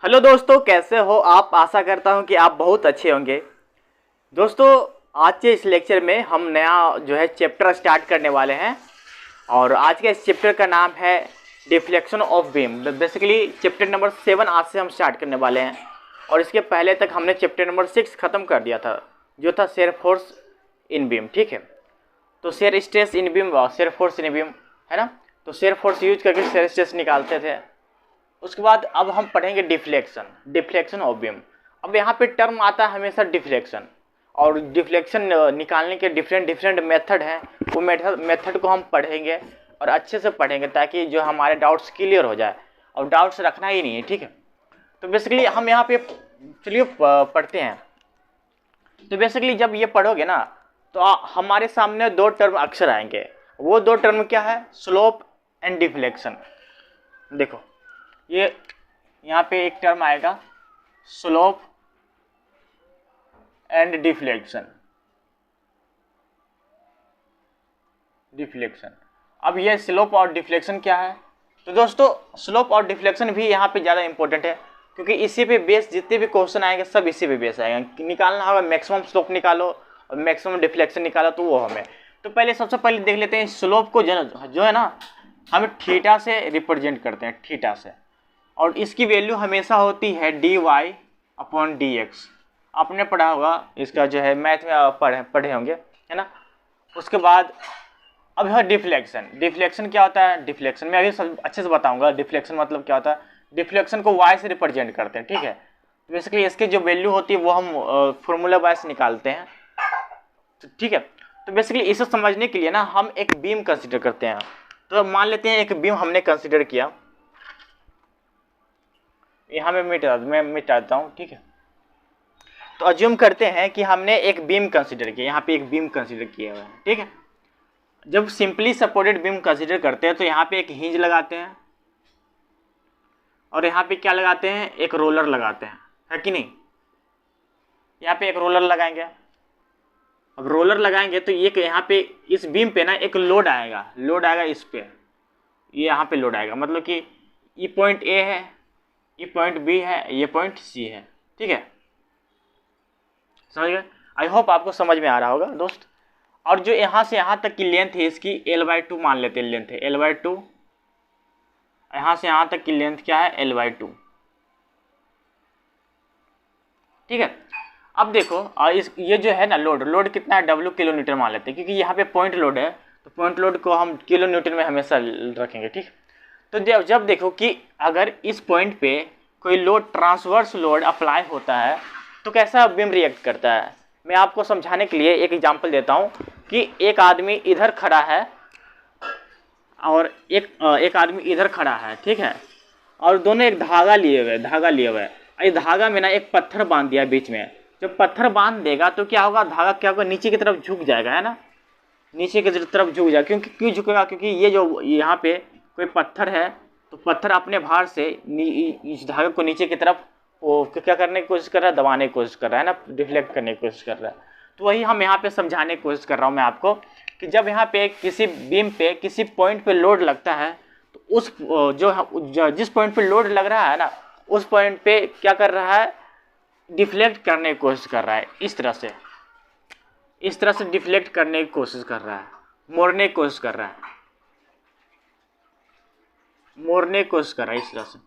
Hello दोस्तों, कैसे हो आप। आशा करता हूं कि आप बहुत अच्छे होंगे। दोस्तों, आज के इस लेक्चर में हम नया चैप्टर स्टार्ट करने वाले हैं और आज के इस चैप्टर का नाम है deflection of beam. Basically chapter number 7 आज से हम स्टार्ट करने वाले हैं और इसके पहले तक हमने चैप्टर नंबर 6 ख़त्म कर दिया था, जो था शेयर फोर्स इन बीम। ठीक है, तो शेयर स्ट्रेस इन बीम व शेयर फोर्स इन बीम है ना। तो शेयर फोर्स यूज करके शेयर स्ट्रेस निकालते थे। उसके बाद अब हम पढ़ेंगे डिफ्लेक्शन ऑफ बीम। अब यहाँ पे टर्म आता है हमेशा डिफ्लेक्शन, और डिफ्लेक्शन निकालने के डिफरेंट मेथड हैं। वो मेथड को हम पढ़ेंगे और अच्छे से पढ़ेंगे ताकि जो हमारे डाउट्स क्लियर हो जाए, और डाउट्स रखना ही नहीं है। ठीक है, तो बेसिकली हम यहाँ पे चलिए पढ़ते हैं। तो बेसिकली जब ये पढ़ोगे ना तो हमारे सामने दो टर्म अक्सर आएंगे। वो दो टर्म क्या है? Slope and deflection. देखो, ये यहाँ पे एक टर्म आएगा स्लोप एंड डिफ्लेक्शन। अब ये स्लोप और डिफ्लेक्शन क्या है? तो दोस्तों, स्लोप और डिफ्लेक्शन भी यहाँ पे ज़्यादा इंपॉर्टेंट है, क्योंकि इसी पे बेस जितने भी क्वेश्चन आएंगे सब इसी पे बेस आएगा। निकालना होगा मैक्सिमम स्लोप निकालो और मैक्सिमम डिफ्लेक्शन निकालो, तो वो हमें तो पहले सबसे पहले देख लेते हैं स्लोप को। जो है ना, हम थीटा से रिप्रेजेंट करते हैं, थीटा से, और इसकी वैल्यू हमेशा होती है dy/dx। आपने पढ़ा होगा, इसका जो है मैथ में पढ़े होंगे, है ना। उसके बाद अब है डिफ्लेक्शन क्या होता है? डिफ्लेक्शन में अभी अच्छे से बताऊंगा डिफ्लेक्शन मतलब क्या होता है। डिफ्लेक्शन को y से रिप्रेजेंट करते हैं, ठीक है। तो बेसिकली इसकी जो वैल्यू होती है वो हम फॉर्मूला वाइज निकालते हैं, तो ठीक है। तो बेसिकली इसे समझने के लिए ना हम एक बीम कंसिडर करते हैं। तो मान लेते हैं एक बीम हमने कंसिडर किया, यहाँ मैं मिटा देता हूँ, ठीक है। तो अज्यूम करते हैं कि हमने एक बीम कंसिडर किया, यहाँ पे एक बीम कंसिडर किया हुआ है, ठीक है। जब सिंपली सपोर्टेड बीम कंसिडर करते हैं तो यहाँ पे एक हिंज लगाते हैं और यहाँ पे क्या लगाते हैं? एक रोलर लगाते हैं, है कि नहीं। यहाँ पे एक रोलर लगाएंगे। अब रोलर लगाएंगे तो ये यहाँ पे इस बीम पे ना एक लोड आएगा इस पे, ये यहाँ पे लोड आएगा। मतलब कि ये पॉइंट ए है, ये पॉइंट बी है, ये पॉइंट सी है, ठीक है। समझ गए? आई होप आपको समझ में आ रहा होगा दोस्त। और जो यहाँ से यहाँ तक की लेंथ है इसकी l/2 मान लेते हैं, लेंथ है l/2। यहाँ से यहाँ तक की लेंथ क्या है? l/2, ठीक है। अब देखो, ये जो है ना लोड कितना है? W किलो न्यूटन मान लेते हैं, क्योंकि यहाँ पे पॉइंट लोड है तो पॉइंट लोड को हम किलो न्यूटन में हमेशा रखेंगे, ठीक। तो जब देखो कि अगर इस पॉइंट पे कोई लोड, ट्रांसवर्स लोड अप्लाई होता है तो कैसा बीम रिएक्ट करता है। मैं आपको समझाने के लिए एक एग्जांपल देता हूँ कि एक आदमी इधर खड़ा है और एक आदमी इधर खड़ा है, ठीक है। और दोनों एक धागा लिए हुए हैं। इस धागा में ना एक पत्थर बांध दिया बीच में। जब पत्थर बांध देगा तो क्या होगा? धागा क्या होगा? नीचे की तरफ झुक जाएगा, है ना। नीचे की तरफ झुक जाएगा। क्यों झुकेगा? क्योंकि ये जो यहाँ पे कोई पत्थर है तो पत्थर अपने भार से इस धागे को नीचे की तरफ वो क्या करने की कोशिश कर रहा है? दबाने की कोशिश कर रहा है ना, डिफ्लेक्ट करने की कोशिश कर रहा है। तो वही हम यहाँ पे समझाने की कोशिश कर रहा हूँ मैं आपको कि जब यहाँ पे किसी बीम पे किसी पॉइंट पे लोड लगता है तो उस जिस पॉइंट पे लोड लग रहा है ना, उस पॉइंट पे क्या कर रहा है? डिफ्लेक्ट करने की कोशिश कर रहा है। इस तरह से डिफ्लेक्ट करने की कोशिश कर रहा है, मोड़ने की कोशिश कर रहा है, इस तरह से।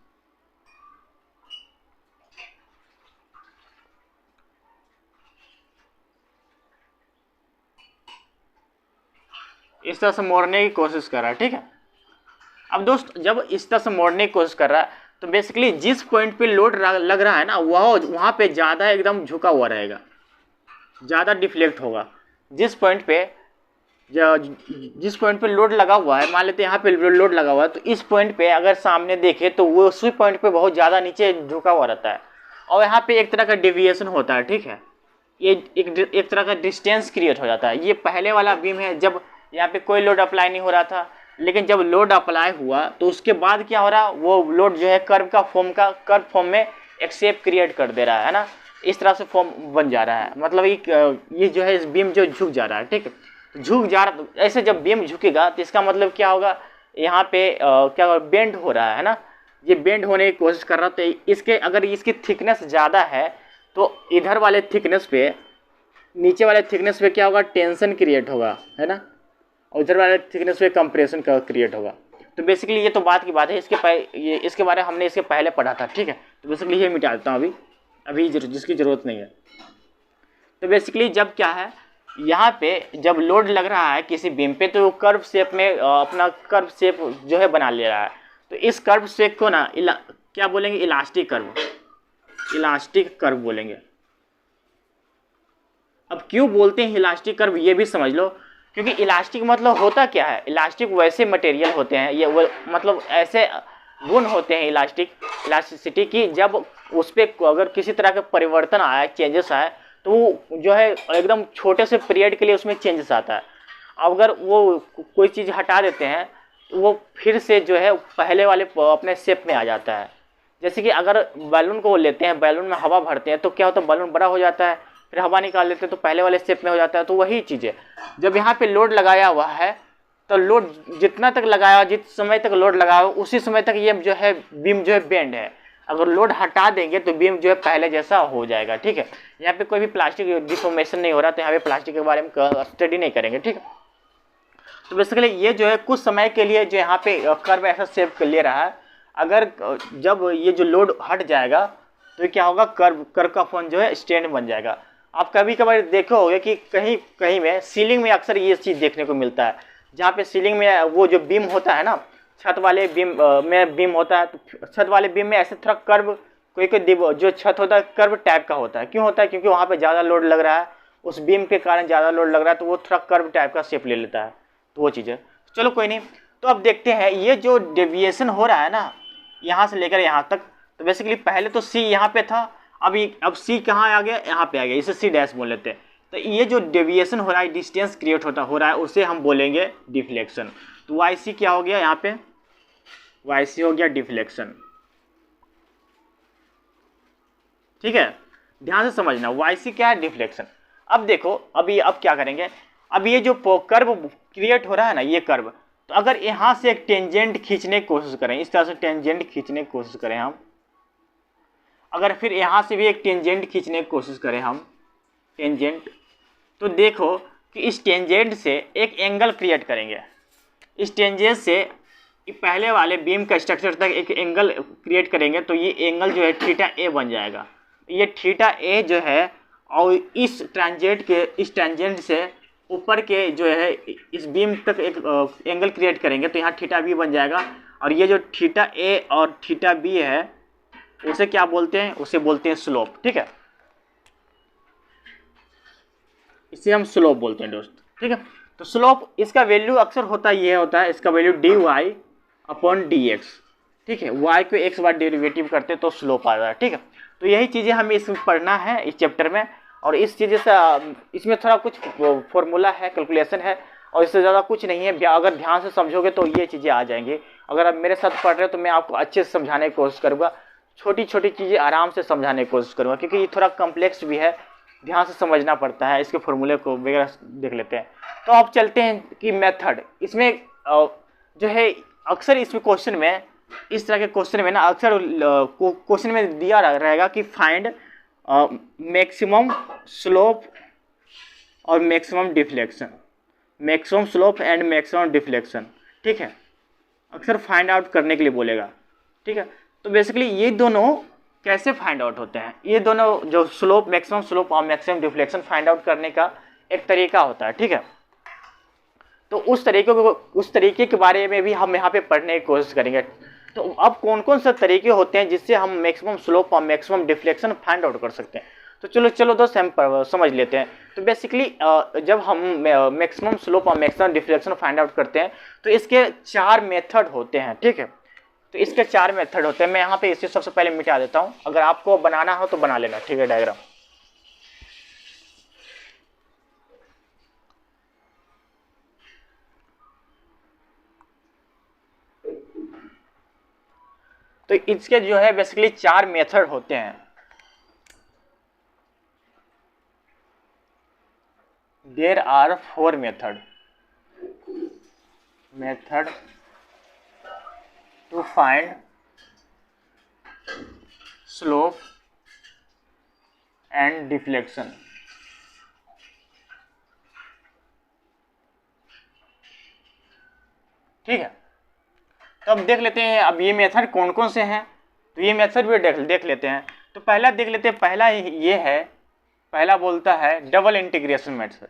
इस तरह से मोड़ने की कोशिश कर रहा है, ठीक है। अब दोस्त, जब इस तरह से मोड़ने की कोशिश कर रहा है तो बेसिकली जिस पॉइंट पे लोड लग रहा है ना वहाँ पे ज़्यादा एकदम झुका हुआ रहेगा, ज़्यादा डिफ्लेक्ट होगा। जिस पॉइंट पे लोड लगा हुआ है, मान लेते हैं यहाँ पे लोड लगा हुआ है, तो इस पॉइंट पे अगर सामने देखे तो वो उसी पॉइंट पे बहुत ज़्यादा नीचे झुका हुआ रहता है और यहाँ पे एक तरह का डेविएशन होता है, ठीक है। ये एक तरह का डिस्टेंस क्रिएट हो जाता है। ये पहले वाला बीम है जब यहाँ पे कोई लोड अप्लाई नहीं हो रहा था, लेकिन जब लोड अप्लाई हुआ तो उसके बाद क्या हो रहा? वो लोड जो है कर्व फॉर्म में एक शेप क्रिएट कर दे रहा है ना। इस तरह से फॉर्म बन जा रहा है। मतलब ये जो है इस बीम जो झुक जा रहा है, ठीक है। झुक जा रहा, ऐसे जब बीम झुकेगा तो इसका मतलब क्या होगा? यहाँ पे क्या बेंड हो रहा है ना। ये बेंड होने की कोशिश कर रहा है, तो इसके अगर इसकी थिकनेस ज़्यादा है तो इधर वाले थिकनेस पे, नीचे वाले थिकनेस पे क्या होगा, टेंशन क्रिएट होगा, है ना, और उधर वाले थिकनेस पे कंप्रेशन का क्रिएट होगा। तो बेसिकली ये तो बात की बात है, इसके बारे में हमने इसके पहले पढ़ा था, ठीक है। तो बेसिकली ये मिटा देता हूँ अभी जिसकी ज़रूरत नहीं है। तो बेसिकली जब क्या है, यहाँ पे जब लोड लग रहा है किसी बीम पे तो वो कर्व शेप में अपना कर्व शेप जो है बना ले रहा है। तो इस कर्व शेप को ना क्या बोलेंगे, इलास्टिक कर्व, इलास्टिक कर्व बोलेंगे। अब क्यों बोलते हैं इलास्टिक कर्व ये भी समझ लो, क्योंकि इलास्टिक मतलब होता क्या है, इलास्टिक वैसे मटेरियल होते हैं, ये वो मतलब ऐसे गुण होते हैं इलास्टिसिटी की, जब उस पर अगर किसी तरह का परिवर्तन आया, चेंजेस आए, तो वो जो है एकदम छोटे से पीरियड के लिए उसमें चेंजेस आता है। अगर वो कोई चीज़ हटा देते हैं तो वो फिर से जो है पहले वाले अपने शेप में आ जाता है। जैसे कि अगर बैलून को लेते हैं, बैलून में हवा भरते हैं तो क्या होता है, बैलून बड़ा हो जाता है, फिर हवा निकाल लेते हैं तो पहले वाले शेप में हो जाता है। तो वही चीज़ है, जब यहाँ पे लोड लगाया हुआ है तो लोड जितना तक लगाया, जिस समय तक लोड लगाया उसी समय तक ये जो है बीम जो है बेंड है। अगर लोड हटा देंगे तो बीम जो है पहले जैसा हो जाएगा, ठीक है। यहाँ पे कोई भी प्लास्टिक डिफॉर्मेशन नहीं हो रहा, तो यहाँ पे प्लास्टिक के बारे में स्टडी नहीं करेंगे, ठीक है। तो बेसिकली ये जो है कुछ समय के लिए जो यहाँ पे कर्व ऐसा शेप ले रहा है। अगर जब ये जो लोड हट जाएगा तो क्या होगा, कर्व का फॉर्म जो है स्टैंड बन जाएगा। आप कभी कभार देखो होगे कि कहीं कहीं में सीलिंग में अक्सर ये चीज़ देखने को मिलता है, जहाँ पे सीलिंग में वो जो बीम होता है ना, छत वाले बीम में बीम होता है, तो छत वाले बीम में ऐसे थोड़ा कर्व, कोई जो छत होता है कर्व टाइप का होता है। क्यों होता है, क्योंकि वहाँ पे ज़्यादा लोड लग रहा है, उस बीम के कारण ज़्यादा लोड लग रहा है, तो वो थोड़ा कर्व टाइप का शेप ले लेता है। तो वो चीज़ है, चलो कोई नहीं। तो अब देखते हैं ये जो डेविएशन हो रहा है ना, यहाँ से लेकर यहाँ तक, तो बेसिकली पहले तो सी यहाँ पे था, अब सी कहाँ आ गया, यहाँ पे आ गया, इसे सी डैश बोल लेते हैं। तो ये जो डेविएशन हो रहा है, डिस्टेंस क्रिएट हो रहा है, उसे हम बोलेंगे डिफ्लेक्शन। तो वाई सी क्या हो गया, यहाँ पे वाई सी हो गया डिफ्लेक्शन, ठीक है। ध्यान से समझना, वाई सी क्या है, डिफ्लेक्शन। अब देखो अब क्या करेंगे, अब ये जो कर्व क्रिएट हो रहा है ना, ये कर्व, तो अगर यहाँ से एक टेंजेंट खींचने की कोशिश करें, इस तरह से टेंजेंट खींचने की कोशिश करें हम, अगर फिर यहाँ से भी एक टेंजेंट खींचने की कोशिश करें हम, टेंजेंट, तो देखो कि इस टेंजेंट से एक एंगल क्रिएट करेंगे। इस टेंजेंट से पहले वाले बीम का स्ट्रक्चर तक एक एंगल क्रिएट करेंगे, तो ये एंगल जो है थीटा ए बन जाएगा। ये थीटा ए जो है, और इस टेंजेंट से ऊपर के जो है इस बीम तक एक एंगल क्रिएट करेंगे, तो यहाँ थीटा बी बन जाएगा। और ये जो थीटा ए और थीटा बी है, उसे क्या बोलते हैं, उसे बोलते हैं स्लोप, ठीक है। इसे हम स्लोप बोलते हैं दोस्त, ठीक है। तो स्लोप, इसका वैल्यू अक्सर होता है, इसका value D Y upon D X, ठीक है। वाई को एक्स बार डेरिवेटिव करते तो स्लोप आ रहा है, ठीक है। तो यही चीज़ें हमें इसमें पढ़ना है इस चैप्टर में, और इस चीज़ से इसमें थोड़ा कुछ फॉर्मूला है, कैलकुलेशन है, और इससे ज़्यादा कुछ नहीं है। अगर ध्यान से समझोगे तो ये चीज़ें आ जाएंगी। अगर आप मेरे साथ पढ़ रहे हो तो मैं आपको अच्छे से समझाने की कोशिश करूँगा, छोटी छोटी चीज़ें आराम से समझाने की कोशिश करूँगा, क्योंकि ये थोड़ा कम्प्लेक्स भी है, ध्यान से समझना पड़ता है। इसके फॉर्मूले को वगैरह देख लेते हैं। तो अब चलते हैं कि मेथड, इसमें जो है अक्सर इसमें क्वेश्चन में, इस तरह के क्वेश्चन में ना अक्सर क्वेश्चन में दिया रहेगा कि फाइंड मैक्सिमम स्लोप और maximum deflection, maximum slope and maximum deflection, ठीक है। अक्सर फाइंड आउट करने के लिए बोलेगा, ठीक है। तो बेसिकली ये दोनों कैसे फाइंड आउट होते हैं, ये दोनों जो स्लोप, मैक्सिमम स्लोप और मैक्सिमम डिफ्लेक्शन फाइंड आउट करने का एक तरीका होता है, ठीक है। तो उस तरीके के बारे में भी हम यहाँ पे पढ़ने की कोशिश करेंगे। तो अब कौन कौन से तरीके होते हैं जिससे हम मैक्सिमम स्लोप और मैक्सिमम डिफ्लेक्शन फाइंड आउट कर सकते हैं। तो चलो दोस्त हम समझ लेते हैं। तो बेसिकली जब हम मैक्सिमम स्लोप और मैक्सिमम डिफ्लेक्शन फाइंड आउट करते हैं तो इसके 4 मेथड होते हैं, ठीक है। तो इसके 4 मेथड होते हैं। मैं यहाँ पे इसे सबसे पहले मिटा देता हूँ, अगर आपको बनाना हो तो बना लेना, ठीक है, डायग्राम। तो इसके जो है बेसिकली 4 मेथड होते हैं। There are 4 method to find slope and deflection. ठीक है, तो अब देख लेते हैं अब ये मेथड कौन कौन से हैं, तो ये मेथड भी देख लेते हैं। तो पहला देख लेते हैं, पहला ये है, पहला बोलता है double integration method.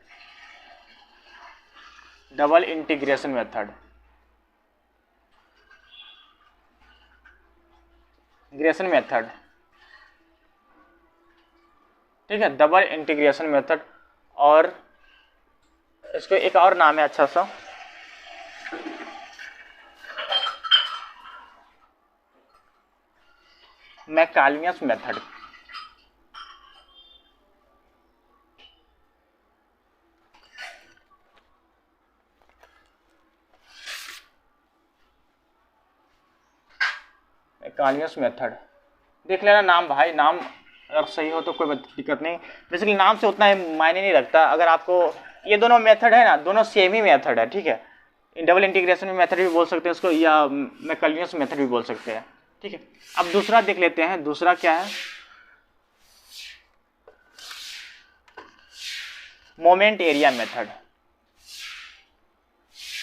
Double integration method, integration method, ठीक है, डबल इंटीग्रेशन मेथड। और इसको एक और नाम है अच्छा सा, मैकालियस मेथड। मैकालियस मेथड देख लेना नाम भाई, नाम अगर सही हो तो कोई दिक्कत नहीं, बेसिकली नाम से उतना मायने नहीं रखता। अगर आपको ये दोनों मेथड है ना, दोनों सेम ही मेथड है, ठीक है। डबल इंटीग्रेशन मेथड भी बोल सकते हैं उसको, या मैकालियस मेथड भी बोल सकते हैं, ठीक है। अब दूसरा देख लेते हैं, दूसरा क्या है, moment area method.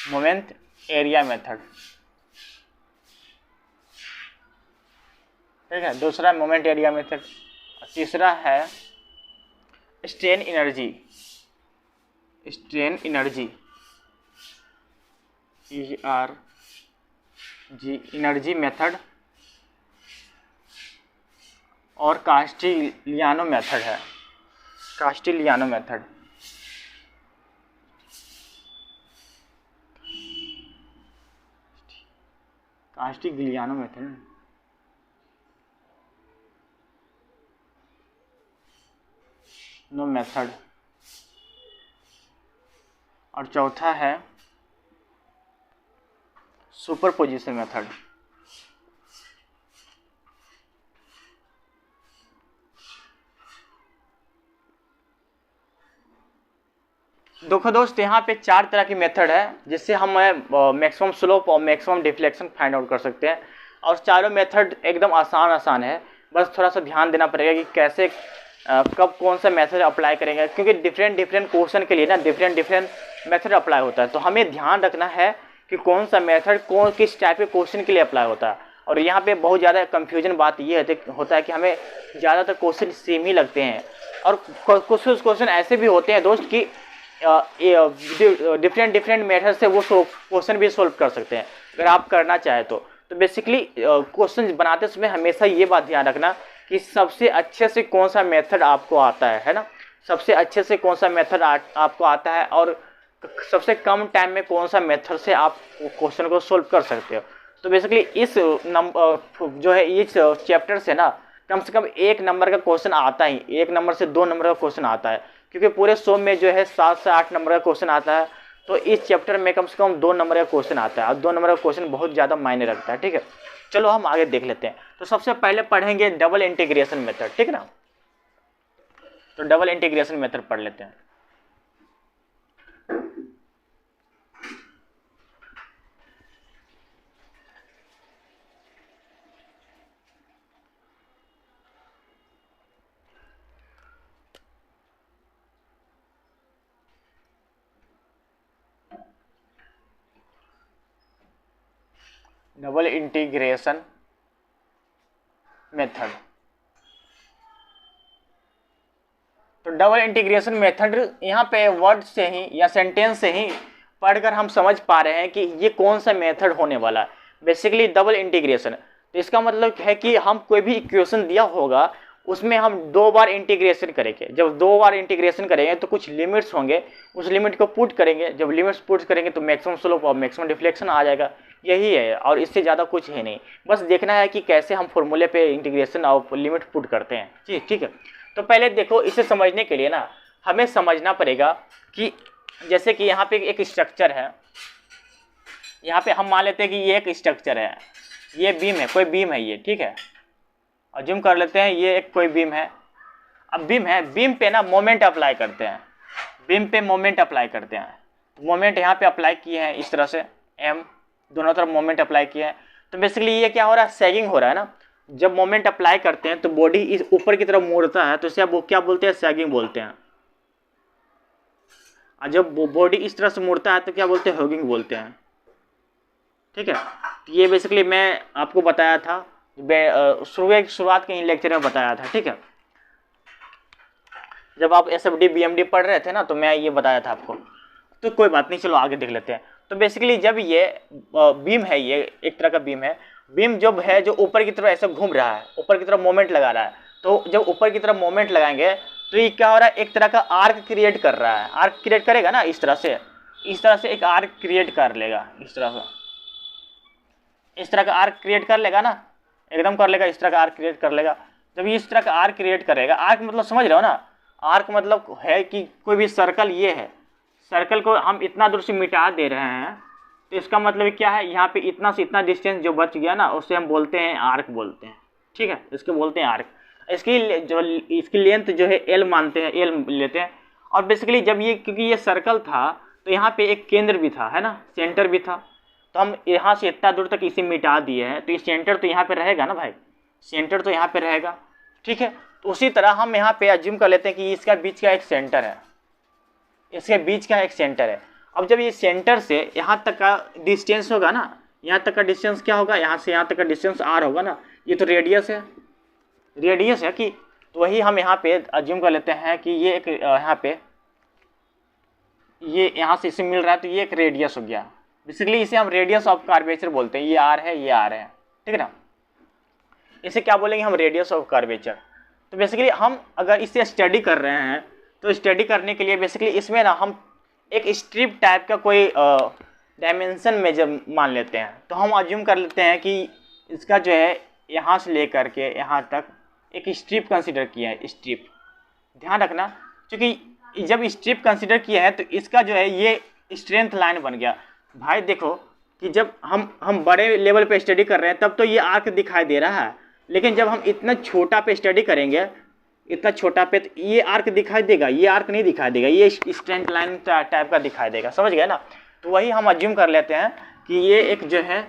Moment area method, ठीक है, दूसरा मोमेंट एरिया मेथड। तीसरा है strain energy, strain energy, ERG energy method. और कास्टिलियानो मेथड है, Castigliano method. Castigliano method, no method. और चौथा है सुपरपोजिशन मेथड। देखो दोस्त, यहाँ पे 4 तरह की मेथड है जिससे हम मैक्सिमम स्लोप और मैक्सिमम डिफ्लेक्शन फाइंड आउट कर सकते हैं। और चारों मेथड एकदम आसान है, बस थोड़ा सा ध्यान देना पड़ेगा कि कैसे कब कौन सा मेथड अप्लाई करेंगे, क्योंकि डिफरेंट क्वेश्चन के लिए ना डिफरेंट मेथड अप्लाई होता है। तो हमें ध्यान रखना है कि कौन सा मेथड किस टाइप के क्वेश्चन के लिए अप्लाई होता है। और यहाँ पे बहुत ज़्यादा कंफ्यूजन बात ये होता है कि हमें ज़्यादातर क्वेश्चन सेम ही लगते हैं, और कुछ क्वेश्चन ऐसे भी होते हैं दोस्त कि डिफरेंट मेथड से वो क्वेश्चन भी सोल्व कर सकते हैं अगर आप करना चाहें तो बेसिकली क्वेश्चन बनाते समय हमेशा ये बात ध्यान रखना कि सबसे अच्छे से कौन सा मेथड आपको आता है ना, सबसे अच्छे से कौन सा मेथड आपको आता है, और सबसे कम टाइम में कौन सा मेथड से आप क्वेश्चन को सोल्व कर सकते हो। तो बेसिकली इस जो है इस चैप्टर से ना कम से कम 1 नंबर का क्वेश्चन आता ही, 1 नंबर से 2 नंबर का क्वेश्चन आता है, क्योंकि पूरे 100 में जो है 7 से 8 नंबर का क्वेश्चन आता है। तो इस चैप्टर में कम से कम 2 नंबर का क्वेश्चन आता है, और 2 नंबर का क्वेश्चन बहुत ज़्यादा मायने रखता है, ठीक है। चलो हम आगे देख लेते हैं। तो सबसे पहले पढ़ेंगे डबल इंटीग्रेशन मेथड, ठीक है ना। तो डबल इंटीग्रेशन मेथड पढ़ लेते हैं। Double integration method. तो डबल इंटीग्रेशन मेथड यहाँ पे वर्ड से ही या सेंटेंस से ही पढ़कर हम समझ पा रहे हैं कि ये कौन सा मेथड होने वाला है। बेसिकली डबल इंटीग्रेशन, तो इसका मतलब है कि हम कोई भी इक्वेशन दिया होगा उसमें हम 2 बार इंटीग्रेशन करेंगे। जब 2 बार इंटीग्रेशन करेंगे तो कुछ लिमिट्स होंगे, उस लिमिट को पुट करेंगे। जब लिमिट्स पुट करेंगे तो मैक्सिमम स्लोप और मैक्सिमम डिफ्लेक्शन आ जाएगा। यही है, और इससे ज़्यादा कुछ है नहीं। बस देखना है कि कैसे हम फॉर्मूले पे इंटीग्रेशन और लिमिट पुट करते हैं जी, ठीक है। तो पहले देखो, इसे समझने के लिए ना हमें समझना पड़ेगा कि जैसे कि यहाँ पे एक स्ट्रक्चर है, यहाँ पे हम मान लेते हैं कि ये एक स्ट्रक्चर है, ये बीम है, कोई बीम है ये, ठीक है। और जिम कर लेते हैं ये एक कोई बीम है। अब बीम है, बीम पे ना मोमेंट अप्लाई करते हैं, बीम पे मोमेंट अप्लाई करते हैं। मोमेंट यहाँ पे अप्लाई किए हैं इस तरह से, एम दोनों तरफ मोमेंट अप्लाई किए हैं। तो बेसिकली ये क्या हो रहा है, सैगिंग हो रहा है ना। जब मोमेंट अप्लाई करते हैं तो बॉडी इस ऊपर की तरफ मुड़ता है, तो इसे आप क्या बोलते हैं, सैगिंग बोलते हैं। और जब बॉडी इस तरह से मुड़ता है तो क्या बोलते हैं, हॉगिंग बोलते हैं। ठीक है, तो ये बेसिकली मैं आपको बताया था, शुरुआत के लेक्चर में बताया था। ठीक है, जब आप SFD BMD पढ़ रहे थे ना, तो मैं ये बताया था आपको। तो कोई बात नहीं, चलो आगे देख लेते हैं। तो बेसिकली जब ये बीम है, ये एक तरह का बीम है, बीम जब है जो ऊपर की तरफ ऐसे घूम रहा है, ऊपर की तरफ मोमेंट लगा रहा है, तो जब ऊपर की तरफ मोमेंट लगाएंगे तो ये क्या हो रहा है, एक तरह का आर्क क्रिएट कर रहा है। आर्क क्रिएट करेगा ना, इस तरह से एक आर्क क्रिएट कर लेगा, इस तरह का आर्क क्रिएट कर लेगा ना, एकदम कर लेगा, इस तरह का आर्क क्रिएट कर लेगा। जब ये इस तरह का आर्क क्रिएट करेगा, आर्क मतलब समझ रहे हो ना, आर्क मतलब है कि कोई भी सर्कल, ये है सर्कल को हम इतना दूर से मिटा दे रहे हैं, तो इसका मतलब क्या है, यहाँ पे इतना से इतना डिस्टेंस जो बच गया ना, उससे हम बोलते हैं आर्क बोलते हैं। ठीक है, इसके बोलते हैं आर्क। इसकी लेंथ जो है L मानते हैं, L लेते हैं। और बेसिकली जब ये, क्योंकि ये सर्कल था तो यहाँ पे एक केंद्र भी था, है ना, सेंटर भी था, तो हम यहाँ से इतना दूर तक इसे मिटा दिए हैं, तो ये सेंटर तो यहाँ पे रहेगा ना भाई, सेंटर तो यहाँ पे रहेगा। ठीक है, तो उसी तरह हम यहाँ पे अज्यूम कर लेते हैं कि इसका बीच का एक सेंटर है, इसके बीच का एक सेंटर है। अब जब ये सेंटर से यहाँ तक का डिस्टेंस होगा ना, यहाँ तक का डिस्टेंस क्या होगा, यहाँ से यहाँ तक का डिस्टेंस r होगा ना, ये तो रेडियस है, कि तो वही हम यहाँ पे अज्यूम कर लेते हैं कि ये एक यहाँ पे ये यहाँ से इसे मिल रहा है, तो ये एक रेडियस हो गया। बेसिकली इसे हम रेडियस ऑफ कर्वेचर बोलते हैं। ये r है, ये r है, ठीक है ना, इसे क्या बोलेंगे हम, रेडियस ऑफ कर्वेचर। तो बेसिकली हम अगर इसे स्टडी कर रहे हैं, तो स्टडी करने के लिए बेसिकली इसमें ना हम एक स्ट्रिप टाइप का कोई डायमेंशन मेजर मान लेते हैं। तो हम अज्यूम कर लेते हैं कि इसका जो है यहाँ से लेकर के यहाँ तक एक स्ट्रिप कंसिडर किया है। स्ट्रिप, ध्यान रखना, क्योंकि जब स्ट्रिप कंसिडर किया है तो इसका जो है ये स्ट्रेंथ लाइन बन गया। भाई देखो कि जब हम बड़े लेवल पे स्टडी कर रहे हैं तब तो ये आर्क दिखाई दे रहा है, लेकिन जब हम इतना छोटा पे स्टडी करेंगे, इतना छोटा पे, तो ये आर्क दिखाई देगा, ये आर्क नहीं दिखाई देगा, ये स्ट्रेंथ लाइन टाइप का दिखाई देगा। समझ गए ना, तो वही हम अज्यूम कर लेते हैं कि ये एक जो है,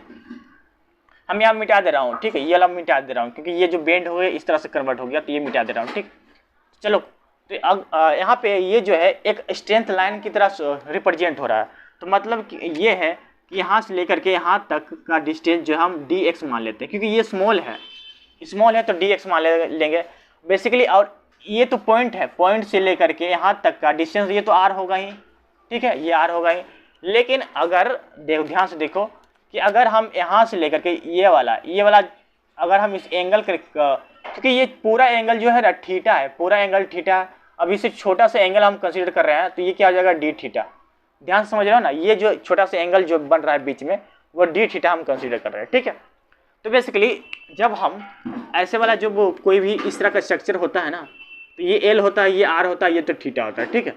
हम यहाँ मिटा दे रहा हूँ, ठीक है, ये वाला मिटा दे रहा हूँ क्योंकि ये जो बेंड हो गया इस तरह से कन्वर्ट हो गया, तो ये मिटा दे रहा हूँ। ठीक, चलो, तो अब यहाँ पे ये जो है एक स्ट्रेंथ लाइन की तरह रिप्रेजेंट हो रहा है। तो मतलब कि ये है कि यहाँ से लेकर के यहाँ तक का डिस्टेंस जो हम dx मान लेते हैं, क्योंकि ये स्मॉल है तो dx मान लेंगे बेसिकली। और ये तो पॉइंट है, पॉइंट से लेकर के यहाँ तक का डिस्टेंस ये तो r होगा ही, ठीक है, ये r होगा ही। लेकिन अगर ध्यान से देखो कि अगर हम यहाँ से लेकर के ये वाला अगर हम इस एंगल क्योंकि ये पूरा एंगल जो है ना थीटा है, पूरा एंगल थीटा है। अब इसे छोटा सा एंगल हम कंसीडर कर रहे हैं, तो ये क्या हो जाएगा, डी थीटा। ध्यान समझ रहे हो ना, ये जो छोटा सा एंगल जो बन रहा है बीच में, वो डी थीटा हम कंसीडर कर रहे हैं। ठीक है, तो बेसिकली जब हम ऐसे वाला जो वो कोई भी इस तरह का स्ट्रक्चर होता है ना, तो ये एल होता है, ये आर होता है, ये तो थीटा होता है। ठीक है,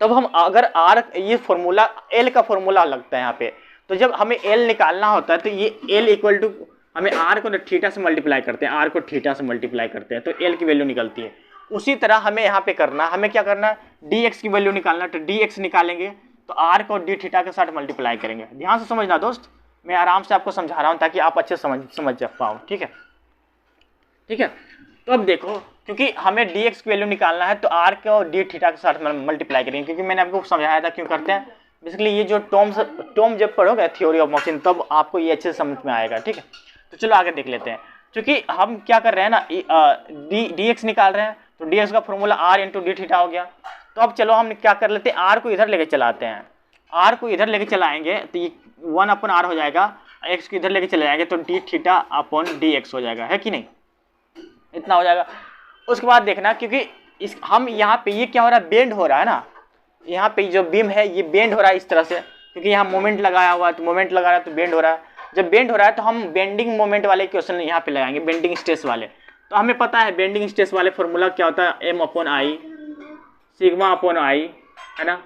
तब हम अगर आर, ये फॉर्मूला एल का फॉर्मूला लगता है यहाँ पे, तो जब हमें एल निकालना होता है तो ये एल इक्वल टू, हमें आर को थीटा से मल्टीप्लाई करते हैं, आर को थीटा से मल्टीप्लाई करते हैं, तो एल की वैल्यू निकलती है। उसी तरह हमें यहाँ पे करना, हमें क्या करना है, डी एक्स की वैल्यू निकालना। तो डी एक्स निकालेंगे तो आर को डी थीटा के साथ मल्टीप्लाई करेंगे। ध्यान से समझना दोस्त, मैं आराम से आपको समझा रहा हूँ ताकि आप अच्छे समझ पाओ। ठीक है, ठीक है, तो अब देखो, क्योंकि हमें डी एक्स की वैल्यू निकालना है तो आर को डी थीटा के साथ मल्टीप्लाई करेंगे, क्योंकि मैंने आपको समझाया था क्यों करते हैं। बेसिकली ये जो टर्म जब पढ़ोगे थ्योरी ऑफ मोशन, तब आपको ये अच्छे से समझ में आएगा। ठीक है, तो चलो आगे देख लेते हैं। क्योंकि हम क्या कर रहे हैं ना, डी एक्स निकाल रहे हैं, तो डी एक्स का formula R into D theta हो गया। तो अब चलो हम क्या कर लेते हैं, आर को इधर लेके चलाते हैं। आर को इधर लेके चलाएंगे तो ये 1/r हो जाएगा, एक्स को इधर लेके चले जाएंगे तो D theta upon D x हो जाएगा, है कि नहीं, इतना हो जाएगा। उसके बाद देखना, क्योंकि हम यहाँ पे ये क्या हो रहा है, बेंड हो रहा है ना, यहाँ पे जो बीम है ये बेंड हो रहा है इस तरह से, क्योंकि यहाँ मोमेंट लगाया हुआ है, तो मोमेंट लगा रहा है तो बेंड हो रहा है। जब बेंड हो रहा है तो हम बेंडिंग मोमेंट वाले क्वेश्चन यहाँ पे लगाएंगे, बेंडिंग स्ट्रेस वाले। तो हमें पता है बेंडिंग स्ट्रेस वाले फॉर्मूला क्या होता है, m/i सिग्मा/i, है ना,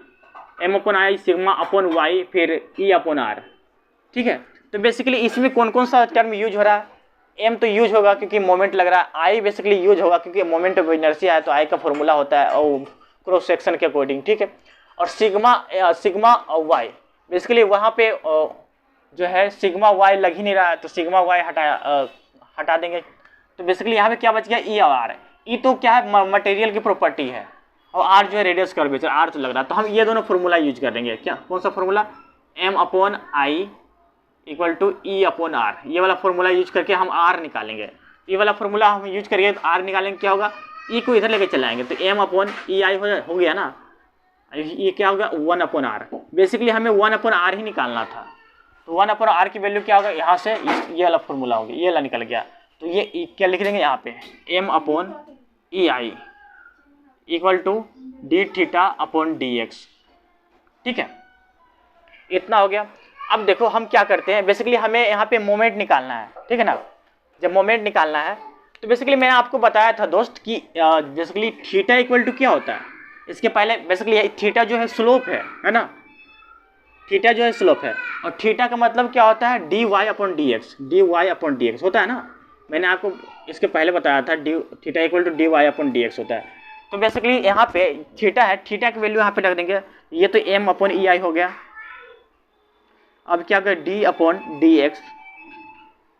m/i सिग्मा/y फिर e/r। ठीक है, तो बेसिकली इसमें कौन कौन सा टर्म यूज हो रहा है, m तो यूज होगा क्योंकि मोमेंट लग रहा है, i बेसिकली यूज होगा क्योंकि मोमेंट ऑफ इनर्शिया है, तो i का फॉर्मूला होता है और क्रॉस सेक्शन के अकॉर्डिंग। ठीक है, और सिग्मा और y बेसिकली वहाँ पे जो है सिग्मा वाई लग ही नहीं रहा है, तो सिग्मा वाई हटा देंगे। तो बेसिकली यहाँ पे क्या बच गया, ई और आर। ई तो क्या है, मटेरियल की प्रॉपर्टी है, और आर जो है रेडियस कर्वेचर, आर तो लग रहा है। तो हम ये दोनों फॉर्मूला यूज करेंगे। क्या, कौन सा फॉर्मूला, m/i = E/r। ये वाला फॉर्मूला यूज करके हम आर निकालेंगे। ये वाला फॉर्मूला हम यूज करेंगे तो आर निकालेंगे, क्या होगा, ई को इधर लेके चलाएंगे तो m/ei हो गया ना। ये क्या होगा, 1/r। बेसिकली हमें 1/r ही निकालना था। तो 1/r की वैल्यू क्या होगा, यहाँ से ये वाला फॉर्मूला होगा, ये वाला निकल गया। तो ये क्या लिख देंगे यहाँ पे, m/ei = dθ/dx। ठीक है, इतना हो गया। अब देखो हम क्या करते हैं, बेसिकली हमें यहाँ पे मोमेंट निकालना है, ठीक है ना। जब मोमेंट निकालना है तो बेसिकली मैंने आपको बताया था दोस्त कि बेसिकली थीटा = क्या होता है। इसके पहले बेसिकली थीटा जो है स्लोप है ना, थीटा जो है स्लोप है, और थीटा का मतलब क्या होता है, dy/dx, dy/dx होता है ना। मैंने आपको इसके पहले बताया था थीटा = dy/dx होता है। तो बेसिकली यहाँ पे थीटा है, थीटा की वैल्यू यहाँ पे रख देंगे। ये तो m/ei हो गया। अब क्या होगा, d/dx।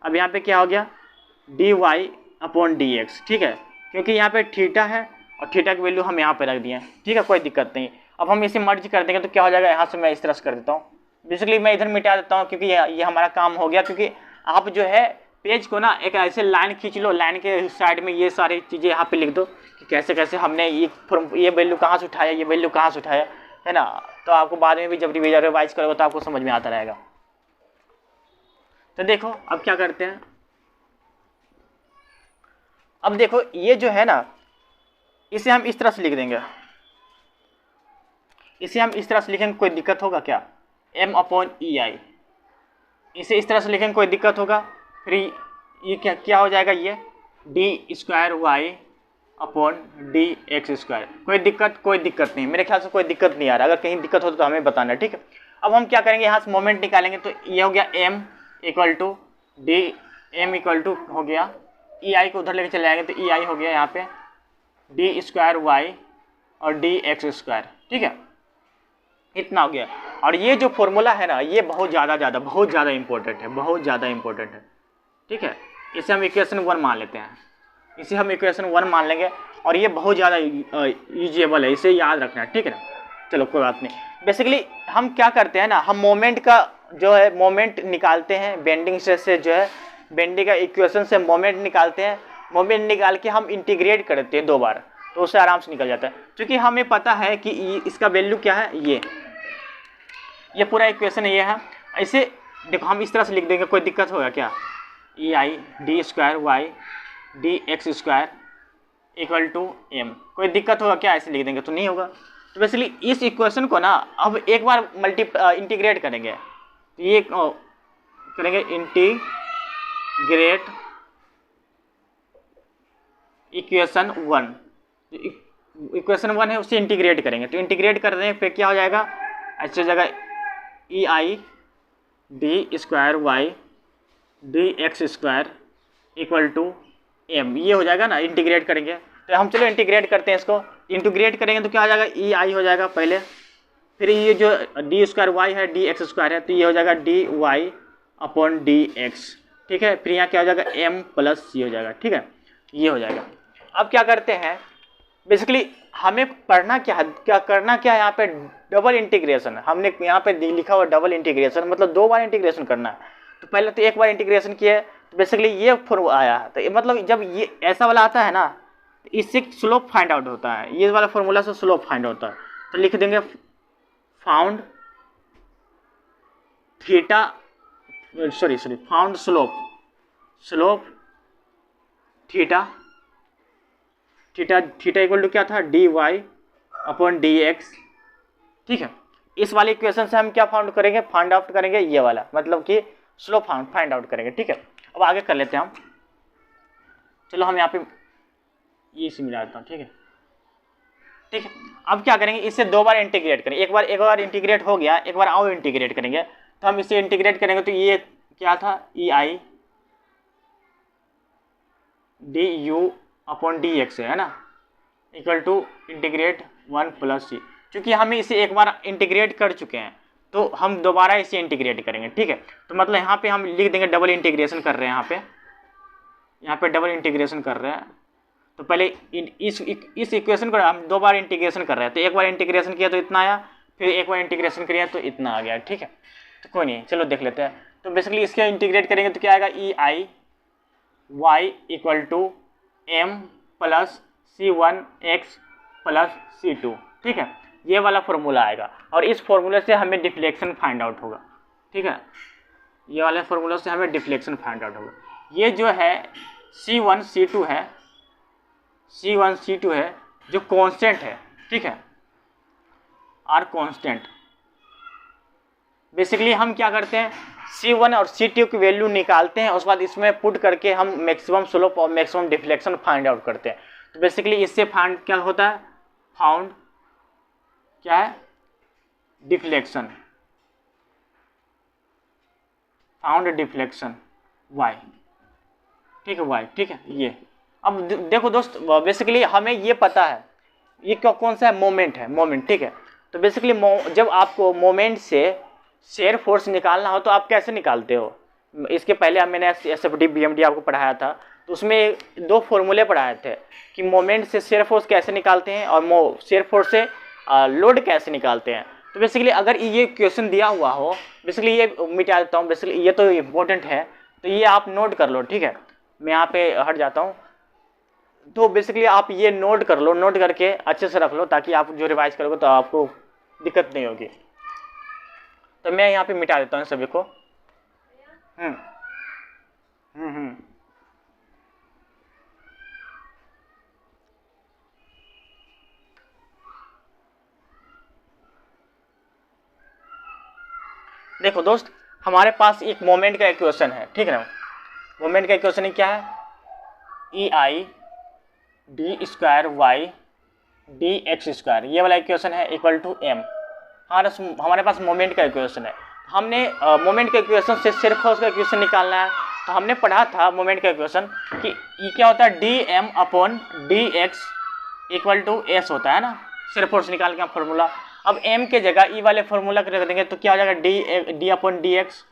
अब यहाँ पे क्या हो गया, dy/dx। ठीक है, क्योंकि यहाँ पे थीटा है और थीटा की वैल्यू हम यहाँ पे रख दिए। ठीक है, कोई दिक्कत नहीं। अब हम इसे मर्ज कर देंगे तो क्या हो जाएगा, यहाँ से मैं इस तरह से कर देता हूँ। बेसिकली मैं इधर मिटा देता हूँ क्योंकि ये हमारा काम हो गया। क्योंकि आप जो है पेज को ना एक ऐसे लाइन खींच लो, लाइन के साइड में ये सारी चीज़ें यहाँ पे लिख दो कि कैसे कैसे हमने ये वैल्यू कहाँ से उठाया, ये वैल्यू कहाँ से उठाया, है ना। तो आपको बाद में भी जब रिवाइज करोगे तो आपको समझ में आता रहेगा। तो देखो अब क्या करते हैं, अब देखो ये जो है ना, इसे हम इस तरह से लिख देंगे। इसे हम इस तरह से लिखेंगे, कोई दिक्कत होगा क्या, m/ei। इसे इस तरह से लिखेंगे, कोई दिक्कत होगा। फिर ये क्या हो जाएगा, ये d²y/dx²। कोई दिक्कत नहीं, मेरे ख्याल से कोई दिक्कत नहीं आ रहा। अगर कहीं दिक्कत हो तो हमें बताना, ठीक है। अब हम क्या करेंगे, यहाँ से मोमेंट निकालेंगे। तो ये हो गया m हो गया, ei को उधर लेके चले जाएंगे तो ei हो गया यहाँ पे d²y और dx²। ठीक है, इतना हो गया। और ये जो फॉर्मूला है ना, ये बहुत ज़्यादा इंपॉर्टेंट है, बहुत ज़्यादा इंपॉर्टेंट है। ठीक है, इसे हम इक्वेशन 1 मान लेते हैं, इसे हम इक्वेशन 1 मान लेंगे। और ये बहुत ज़्यादा यूजेबल है, इसे याद रखना है, ठीक है ना। चलो कोई बात नहीं। बेसिकली हम क्या करते हैं ना, हम मोमेंट का जो है मोमेंट निकालते हैं, बेंडिंग से जो है बेंडिंग का इक्वेशन से मोमेंट निकालते हैं। मोमेंट निकाल के हम इंटीग्रेट करते हैं 2 बार, तो उससे आराम से निकल जाता है। क्योंकि हमें पता है कि इसका वैल्यू क्या है, ये पूरा इक्वेशन ये है। ऐसे देखो हम इस तरह से लिख देंगे, कोई दिक्कत होगा क्या, ei d²y dx² = m। कोई दिक्कत होगा क्या, ऐसे लिख देंगे तो नहीं होगा। तो बेसिकली इस इक्वेशन को ना अब एक बार इंटीग्रेट करेंगे। तो ये करेंगे इंटीग्रेट इक्वेशन 1। इक्वेशन 1 है, उसे इंटीग्रेट करेंगे। तो इंटीग्रेट कर दें, फिर क्या हो जाएगा, ऐसे जगह ei d²y dx² = m। ये हो जाएगा ना, इंटीग्रेट करेंगे। तो हम चलो इंटीग्रेट करते हैं इसको। इंटीग्रेट करेंगे तो क्या हो जाएगा, ei हो जाएगा पहले, फिर ये जो d²y है dx² है, तो ये हो जाएगा dy/dx। ठीक है, फिर यहाँ क्या हो जाएगा, m + c हो जाएगा। ठीक है, ये हो जाएगा। अब क्या करते हैं, बेसिकली हमें पढ़ना क्या करना क्या है, यहाँ पे डबल इंटीग्रेशन। हमने यहाँ पे लिखा हुआ डबल इंटीग्रेशन, मतलब 2 बार इंटीग्रेशन करना है। तो पहले तो 1 बार इंटीग्रेशन किया, तो बेसिकली ये फॉर्मूला आया। तो मतलब जब ये ऐसा वाला आता है ना, तो इससे स्लोप फाइंड आउट होता है, ये वाला फॉर्मूला से स्लोप फाइंड होता है। तो लिख देंगे फाउंड स्लोप थीटा = क्या था, dy/dx। ठीक है, इस वाले इक्वेशन से हम क्या फाइंड आउट करेंगे, ये वाला, मतलब कि स्लोप फाइंड आउट करेंगे। ठीक है, अब आगे कर लेते हैं हम। चलो हम यहाँ पे ये से मिला देता हूँ। ठीक है, अब क्या करेंगे, इससे 2 बार इंटीग्रेट करेंगे। एक बार इंटीग्रेट हो गया, एक बार और इंटीग्रेट करेंगे। तो हम इसे इंटीग्रेट करेंगे तो ये क्या था, ei du/dx है ना, = इंटीग्रेट 1 + c। क्योंकि हमें इसे एक बार इंटीग्रेट कर चुके हैं, तो हम दोबारा इसे इंटीग्रेट करेंगे, ठीक है। तो मतलब यहाँ पे हम लिख देंगे डबल इंटीग्रेशन कर रहे हैं, यहाँ पे डबल इंटीग्रेशन कर रहे हैं। तो पहले इस इक्वेशन को हम 2 बार इंटीग्रेशन कर रहे हैं, तो एक बार इंटीग्रेशन किया तो इतना आया, फिर एक बार इंटीग्रेशन किया तो इतना आ गया, ठीक है। तो कोई नहीं, चलो देख लेते हैं। तो बेसिकली इसके इंटीग्रेट करेंगे तो क्या आएगा, E I Y equal to M plus C1 x plus C2, ठीक है। ये वाला फॉर्मूला आएगा और इस फॉर्मूले से हमें डिफ्लेक्शन फाइंड आउट होगा, ठीक है। ये वाले फॉर्मूला से हमें डिफ्लेक्शन फाइंड आउट होगा। ये जो है C1 C2 है, C1 C2 है जो कांस्टेंट है, ठीक है, आर कांस्टेंट। बेसिकली हम क्या करते हैं, C1 और C2 की वैल्यू निकालते हैं, उसके बाद इसमें पुट करके हम मैक्सिमम स्लोप और मैक्सिमम डिफ्लेक्शन फाइंड आउट करते हैं। तो बेसिकली इससे फाइंड क्या होता है, फाउंड क्या है, डिफ्लेक्शन, फाउंड डिफ्लेक्शन y, ठीक है, y, ठीक है। ये अब देखो दोस्त, बेसिकली हमें ये पता है ये कौन सा है, मोमेंट है, मोमेंट, ठीक है। तो बेसिकली जब आपको मोमेंट से शेयर फोर्स निकालना हो तो आप कैसे निकालते हो, इसके पहले मैंने SFD BMD आपको पढ़ाया था, तो उसमें 2 फॉर्मूले पढ़ाए थे कि मोमेंट से शेयर फोर्स कैसे निकालते हैं और शेयर फोर्स से लोड कैसे निकालते हैं। तो बेसिकली अगर ये क्वेश्चन दिया हुआ हो, बेसिकली ये मिटा देता हूँ, बेसिकली ये तो इम्पोर्टेंट है, तो ये आप नोट कर लो, ठीक है। मैं यहाँ पे हट जाता हूँ। तो बेसिकली आप ये नोट कर लो, नोट करके अच्छे से रख लो ताकि आप जो रिवाइज करोगे तो आपको दिक्कत नहीं होगी। तो मैं यहाँ पे मिटा देता हूँ सभी को। देखो दोस्त, हमारे पास एक मोमेंट का इक्वेशन है, ठीक है ना। मोमेंट का इक्वेशन क्या है, E I D square Y D X square, ये वाला इक्वेशन है इक्वल टू एम। हमारे पास मोमेंट का इक्वेशन है। हमने मोमेंट के इक्वेशन से सिर्फ उसका इक्वेशन निकालना है। तो हमने पढ़ा था मोमेंट का इक्वेशन कि ई क्या होता है, D M upon D X equal to S होता है ना, सिर्फ फोर्स निकाल के फॉर्मूला। अब एम के जगह ई वाले फॉर्मूला रख देंगे तो क्या हो जाएगा, डी अपॉन डी एक्स,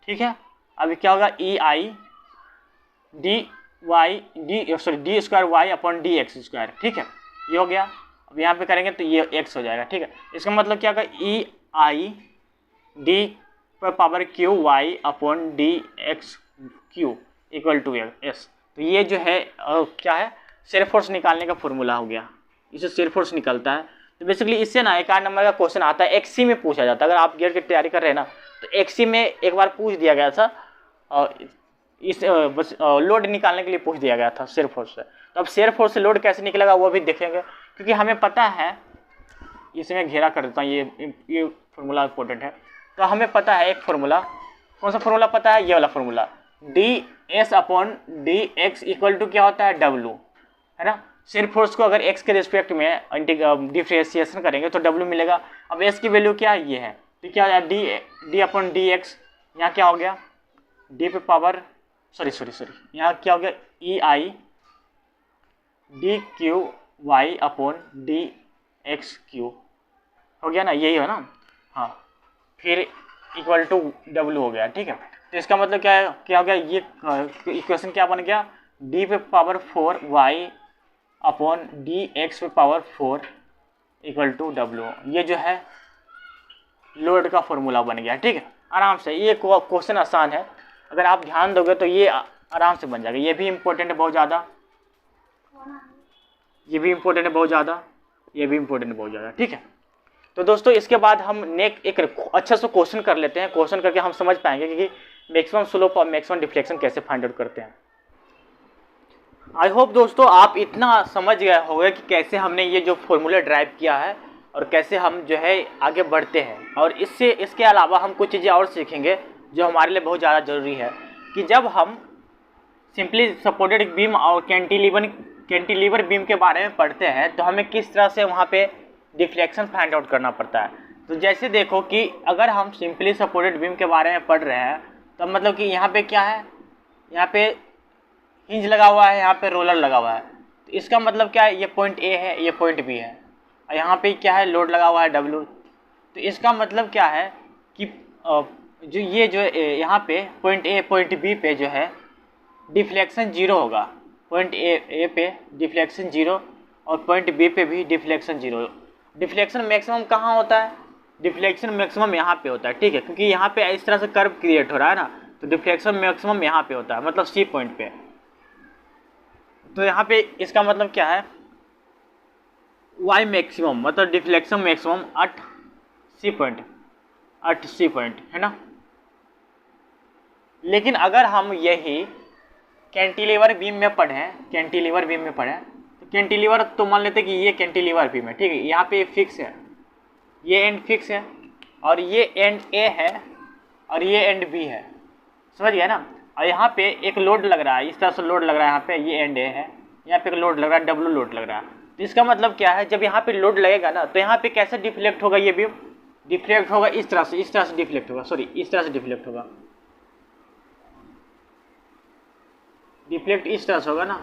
ठीक है। अभी क्या होगा, E I D Y D square Y upon D X square, ठीक है, ये हो गया। अब यहाँ पे करेंगे तो ये एक्स हो जाएगा, ठीक है। इसका मतलब क्या होगा, ई आई डी पर power cube Y upon D X cube equal to S. तो ये जो है क्या है, शेयर फोर्स निकालने का फॉर्मूला हो गया, इससे शेयर फोर्स निकलता है। तो बेसिकली इससे ना 1 नंबर का क्वेश्चन आता है, एक्सी में पूछा जाता है। अगर आप गेट की तैयारी कर रहे हैं ना, तो एक्सी में एक बार पूछ दिया गया था, इस बस लोड निकालने के लिए पूछ दिया गया था शेयर फोर्स से। तो अब शेयर फोर्स से लोड कैसे निकलेगा वो भी देखेंगे, क्योंकि हमें पता है, इसे मैं घेरा कर देता हूँ, ये फॉर्मूला इंपॉर्टेंट है। तो हमें पता है एक फॉर्मूला, कौन सा फॉर्मूला पता है, ये वाला formula, D S upon D X equal to क्या होता है, डब्लू, है ना। शेयर फोर्स को अगर एक्स के रिस्पेक्ट में डिफ्रेंशिएशन करेंगे तो डब्लू मिलेगा। अब एस की वैल्यू क्या है, ये है, तो क्या है, डी अपॉन डी एक्स, यहाँ क्या हो गया, डी पे पावर सॉरी यहाँ क्या हो गया, E I D cube Y upon D X cube हो गया ना, यही है ना, हाँ। फिर इक्वल टू डब्लू हो गया, ठीक है। तो इसका मतलब क्या है, क्या हो गया, ये इक्वेशन क्या बन गया, डी पे power 4 Y upon D X पे पावर 4 इक्वल टू डब्लू। ये जो है लोड का फॉर्मूला बन गया, ठीक है, आराम से। ये क्वेश्चन आसान है, अगर आप ध्यान दोगे तो ये आराम से बन जाएगा। ये भी इम्पोर्टेंट है बहुत ज़्यादा, ये भी इम्पोर्टेंट है बहुत ज़्यादा, ये भी इम्पोर्टेंट है बहुत ज़्यादा, ठीक है। तो दोस्तों इसके बाद हम एक अच्छा सा क्वेश्चन कर लेते हैं। क्वेश्चन करके हम समझ पाएंगे कि मैक्सिमम स्लोप और मैक्सिमम डिफ्लेक्शन कैसे फाइंड आउट करते हैं। आई होप दोस्तों आप इतना समझ गए होंगे कि कैसे हमने ये जो फॉर्मूला ड्राइव किया है और कैसे हम जो है आगे बढ़ते हैं। और इसके अलावा हम कुछ चीज़ें और सीखेंगे जो हमारे लिए बहुत ज़्यादा ज़रूरी है, कि जब हम सिंपली सपोर्टेड बीम और कैंटिलीवर बीम के बारे में पढ़ते हैं तो हमें किस तरह से वहाँ पे डिफ्लेक्शन फाइंड आउट करना पड़ता है। तो जैसे देखो कि अगर हम सिंपली सपोर्टेड बीम के बारे में पढ़ रहे हैं तो मतलब कि यहाँ पे क्या है, यहाँ पे हिंज लगा हुआ है, यहाँ पे रोलर लगा हुआ है। तो इसका मतलब क्या है, ये पॉइंट ए है, ये पॉइंट बी है, और यहाँ पे क्या है, लोड लगा हुआ है डब्लू। तो इसका मतलब क्या है कि जो ये जो यहाँ पे पॉइंट ए पॉइंट बी पे जो है डिफ्लेक्शन 0 होगा, पॉइंट ए पे डिफ्लेक्शन 0 और पॉइंट बी पे भी डिफ्लेक्शन 0। डिफ्लेक्शन मैक्सिमम कहाँ होता है? डिफ्लेक्शन मैक्सिमम यहाँ पे होता है, ठीक है, क्योंकि यहाँ पे इस तरह से कर्व क्रिएट हो रहा है ना, तो डिफ्लेक्शन मैक्सिमम यहाँ पे होता है, मतलब सी पॉइंट पे। तो यहाँ पे इसका मतलब क्या है, वाई मैक्सिमम मतलब deflection maximum at C point, at C point, है ना। लेकिन अगर हम यही कैंटिलीवर बीम में पढ़ें, कैंटिलीवर बीम में पढ़ें, तो कैंटिलीवर तो मान लेते कि ये कैंटिलीवर बीम है, ठीक है, यहाँ पे फिक्स है, ये एंड फिक्स है और ये एंड ए है और ये एंड बी है, समझ गया ना। और यहाँ पे एक लोड लग रहा है, इस तरह से लोड लग रहा है, यहाँ पे ये एंड ए है, यहाँ पे एक लोड लग रहा है, डब्ल्यू लोड लग रहा है। तो इसका मतलब क्या है, जब यहाँ पे लोड लगेगा ना, तो यहाँ पे कैसे डिफ्लेक्ट होगा ये बीम? डिफ्लेक्ट होगा इस तरह से, इस तरह से डिफ्लेक्ट होगा, सॉरी इस तरह से डिफ्लेक्ट होगा, डिफ्लेक्ट इस तरह से होगा ना,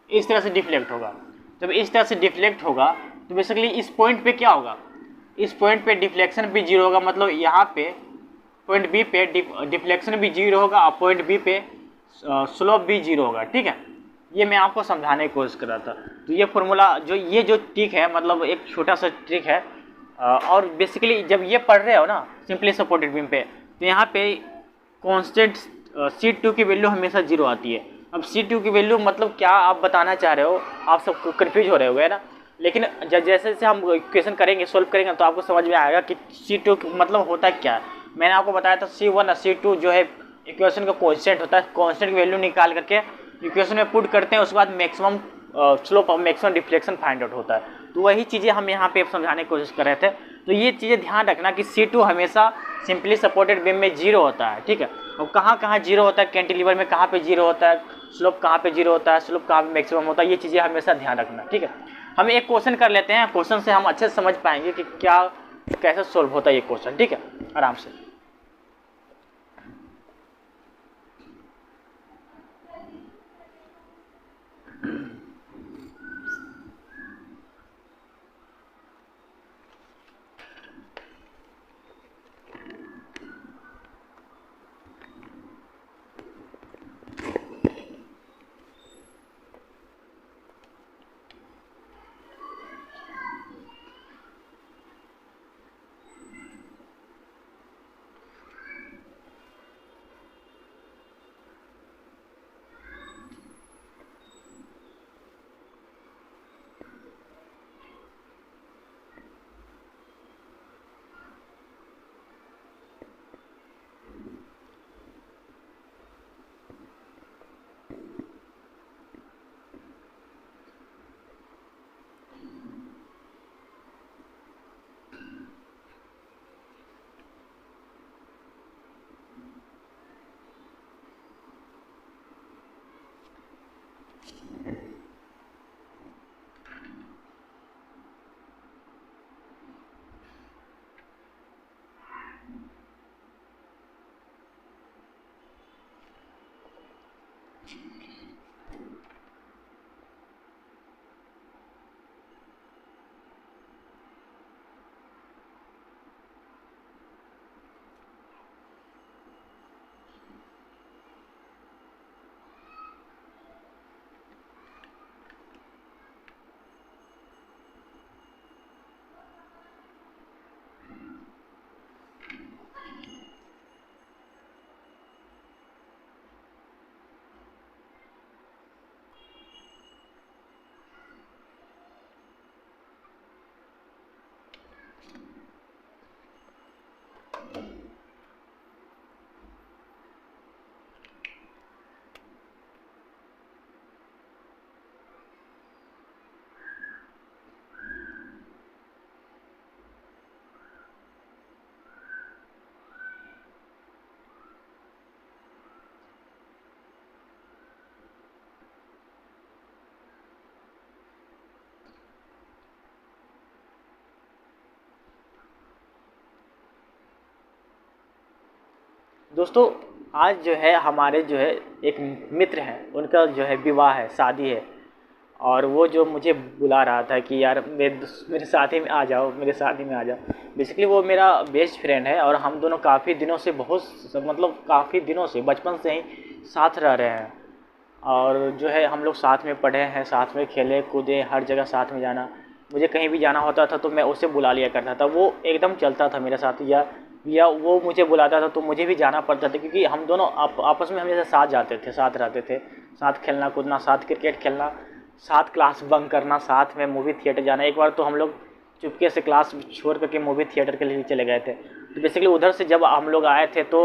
इस तरह से डिफ्लेक्ट होगा। जब इस तरह से डिफ्लेक्ट होगा तो बेसिकली इस पॉइंट पे क्या होगा, इस पॉइंट पे डिफ्लेक्शन भी 0 होगा, मतलब यहाँ पे पॉइंट बी पे डिफ्लेक्शन भी 0 होगा और पॉइंट बी पे स्लोप भी 0 होगा, ठीक है। ये मैं आपको समझाने की कोशिश कर रहा था। तो ये फॉर्मूला जो ये जो ट्रिक है, मतलब एक छोटा सा ट्रिक है, और बेसिकली जब ये पढ़ रहे हो ना सिंपली सपोर्टेड बीम पे, तो यहाँ पे कॉन्स्टेंट C2 की वैल्यू हमेशा 0 आती है। अब C2 की वैल्यू मतलब क्या आप बताना चाह रहे हो, आप सब कन्फ्यूज हो रहे हो ना। लेकिन जैसे जैसे हम क्वेश्चन करेंगे, सोल्व करेंगे, तो आपको समझ में आएगा कि C2 मतलब होता क्या है। मैंने आपको बताया था C1 और C2 जो है इक्वेशन का कॉन्स्टेंट होता है, कॉन्स्टेंट की वैल्यू निकाल करके इक्वेशन में पुट करते हैं, उसके बाद मैक्सिमम स्लोप और मैक्सिमम डिफ्लेक्शन फाइंड आउट होता है। तो वही चीज़ें हम यहाँ पे समझाने की कोशिश कर रहे थे। तो ये चीज़ें ध्यान रखना कि C2 हमेशा सिंपली सपोर्टेड बीम में 0 होता है, ठीक है। और कहाँ कहाँ 0 होता है, कैंटिलीवर में कहाँ पे 0 होता है, स्लोप कहाँ पे 0 होता है, स्लोप कहाँ पे मैक्सिमम होता है, ये चीज़ें हमेशा ध्यान रखना, ठीक है। हम एक क्वेश्चन कर लेते हैं, क्वेश्चन से हम अच्छे से समझ पाएंगे कि क्या कैसे सोल्व होता है ये क्वेश्चन, ठीक है, आराम से। दोस्तों आज जो है हमारे जो है एक मित्र हैं, उनका जो है विवाह है, शादी है। और वो जो मुझे बुला रहा था कि यार मेरे साथ ही में आ जाओ, मेरे साथ ही में आ जाओ। बेसिकली वो मेरा बेस्ट फ्रेंड है और हम दोनों काफ़ी दिनों से मतलब काफ़ी दिनों से बचपन से ही साथ रह रहे हैं। और जो है हम लोग साथ में पढ़े हैं, साथ में खेले कूदे, हर जगह साथ में जाना। मुझे कहीं भी जाना होता था तो मैं उसे बुला लिया करता था, वो एकदम चलता था मेरे साथ। या वो मुझे बुलाता था तो मुझे भी जाना पड़ता था, क्योंकि हम दोनों आपस में हमेशा साथ जाते थे, साथ रहते थे, साथ खेलना कूदना, साथ क्रिकेट खेलना, साथ क्लास बंक करना, साथ में मूवी थिएटर जाना। एक बार तो हम लोग चुपके से क्लास छोड़ करके मूवी थिएटर के लिए चले गए थे। तो बेसिकली उधर से जब हम लोग आए थे तो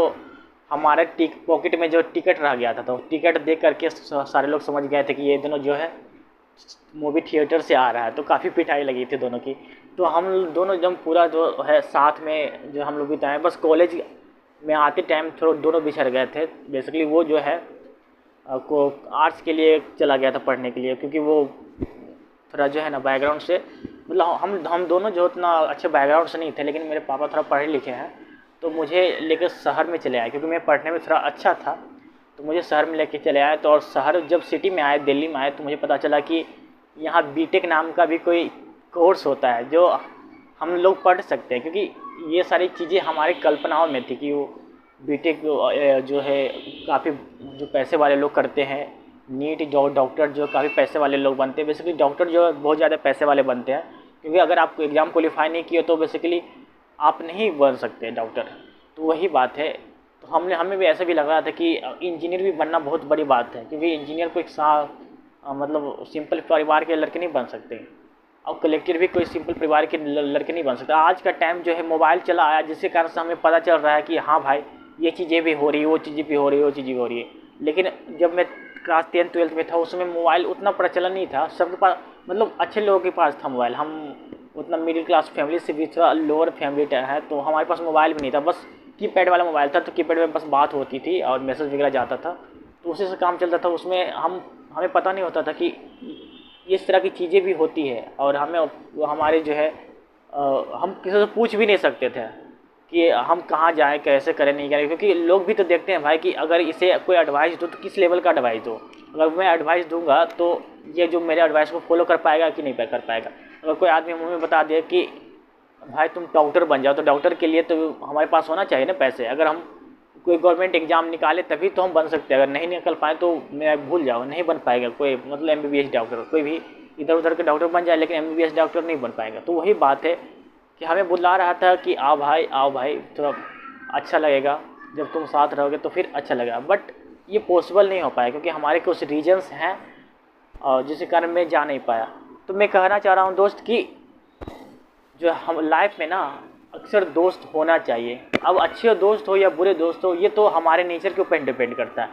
हमारे पॉकेट में जो टिकट रह गया था, तो टिकट देख करके सारे लोग समझ गए थे कि ये दोनों जो है मूवी थिएटर से आ रहा है। तो काफ़ी पिटाई लगी थी दोनों की। तो हम दोनों जब पूरा जो है साथ में जो हम लोग बिताए, बस कॉलेज में आते टाइम थोड़ा दोनों बिछड़ गए थे। बेसिकली वो जो है को आर्ट्स के लिए चला गया था पढ़ने के लिए, क्योंकि वो थोड़ा जो है ना बैकग्राउंड से, मतलब हम दोनों जो उतना अच्छे बैकग्राउंड से नहीं थे, लेकिन मेरे पापा थोड़ा पढ़े लिखे हैं तो मुझे लेकर शहर में चले आए, क्योंकि मैं पढ़ने में थोड़ा अच्छा था। तो मुझे शहर में लेके चले आए। तो और शहर जब सिटी में आए, दिल्ली में आए, तो मुझे पता चला कि यहाँ बीटेक नाम का भी कोई कोर्स होता है जो हम लोग पढ़ सकते हैं, क्योंकि ये सारी चीज़ें हमारी कल्पनाओं में थी कि वो बीटेक जो है काफ़ी जो पैसे वाले लोग करते हैं। नीट जो डॉक्टर जो काफ़ी पैसे वाले लोग बनते हैं। बेसिकली डॉक्टर जो बहुत ज़्यादा पैसे वाले बनते हैं, क्योंकि अगर आप एग्ज़ाम क्वालिफाई नहीं किए तो बेसिकली आप नहीं बन सकते डॉक्टर। तो वही बात है। तो हमें भी ऐसा भी लग रहा था कि इंजीनियर भी बनना बहुत बड़ी बात है, क्योंकि इंजीनियर को मतलब सिंपल परिवार के लड़के नहीं बन सकते, और कलेक्टर भी कोई सिंपल परिवार के लड़के नहीं बन सकते। आज का टाइम जो है मोबाइल चला आया, जिसके कारण से हमें पता चल रहा है कि हाँ भाई ये चीज़ें भी हो रही है, वो चीज़ें भी हो रही है, वो चीज़ें भी हो रही है। लेकिन जब मैं क्लास 10-12 में था उस समय मोबाइल उतना प्रचलन नहीं था सबके पास, मतलब अच्छे लोगों के पास था मोबाइल। हम उतना मिडिल क्लास फैमिली से भी थोड़ा लोअर फैमिली है, तो हमारे पास मोबाइल भी नहीं था। बस कीपैड वाला मोबाइल था, तो कीपैड में बस बात होती थी और मैसेज वगैरह जाता था, तो उसी से काम चलता था। उसमें हमें पता नहीं होता था कि इस तरह की चीज़ें भी होती है। और हमारे जो है हम किसी से पूछ भी नहीं सकते थे कि हम कहाँ जाएं, कैसे करें, नहीं करें, क्योंकि लोग भी तो देखते हैं भाई कि अगर इसे कोई एडवाइस दो तो किस लेवल का एडवाइस दो। अगर मैं एडवाइस दूंगा तो ये जो मेरे एडवाइस को फॉलो कर पाएगा कि नहीं कर पाएगा। अगर कोई आदमी मुँह में बता दे कि भाई तुम डॉक्टर बन जाओ, तो डॉक्टर के लिए तो हमारे पास होना चाहिए ना पैसे। अगर हम कोई गवर्नमेंट एग्जाम निकाले तभी तो हम बन सकते हैं, अगर नहीं निकल पाए तो मैं भूल जाओ, नहीं बन पाएगा कोई, मतलब MBBS डॉक्टर। कोई भी इधर उधर के डॉक्टर बन जाए लेकिन MBBS डॉक्टर नहीं बन पाएगा। तो वही बात है कि हमें बुला रहा था कि आओ भाई थोड़ा अच्छा लगेगा, जब तुम साथ रहोगे तो फिर अच्छा लगेगा। बट ये पॉसिबल नहीं हो पाया, क्योंकि हमारे कुछ रीजन्स हैं और जिसके कारण मैं जा नहीं पाया। तो मैं कहना चाह रहा हूँ दोस्त कि जो हम लाइफ में ना अक्सर दोस्त होना चाहिए। अब अच्छे दोस्त हो या बुरे दोस्त हो, ये तो हमारे नेचर के ऊपर डिपेंड करता है।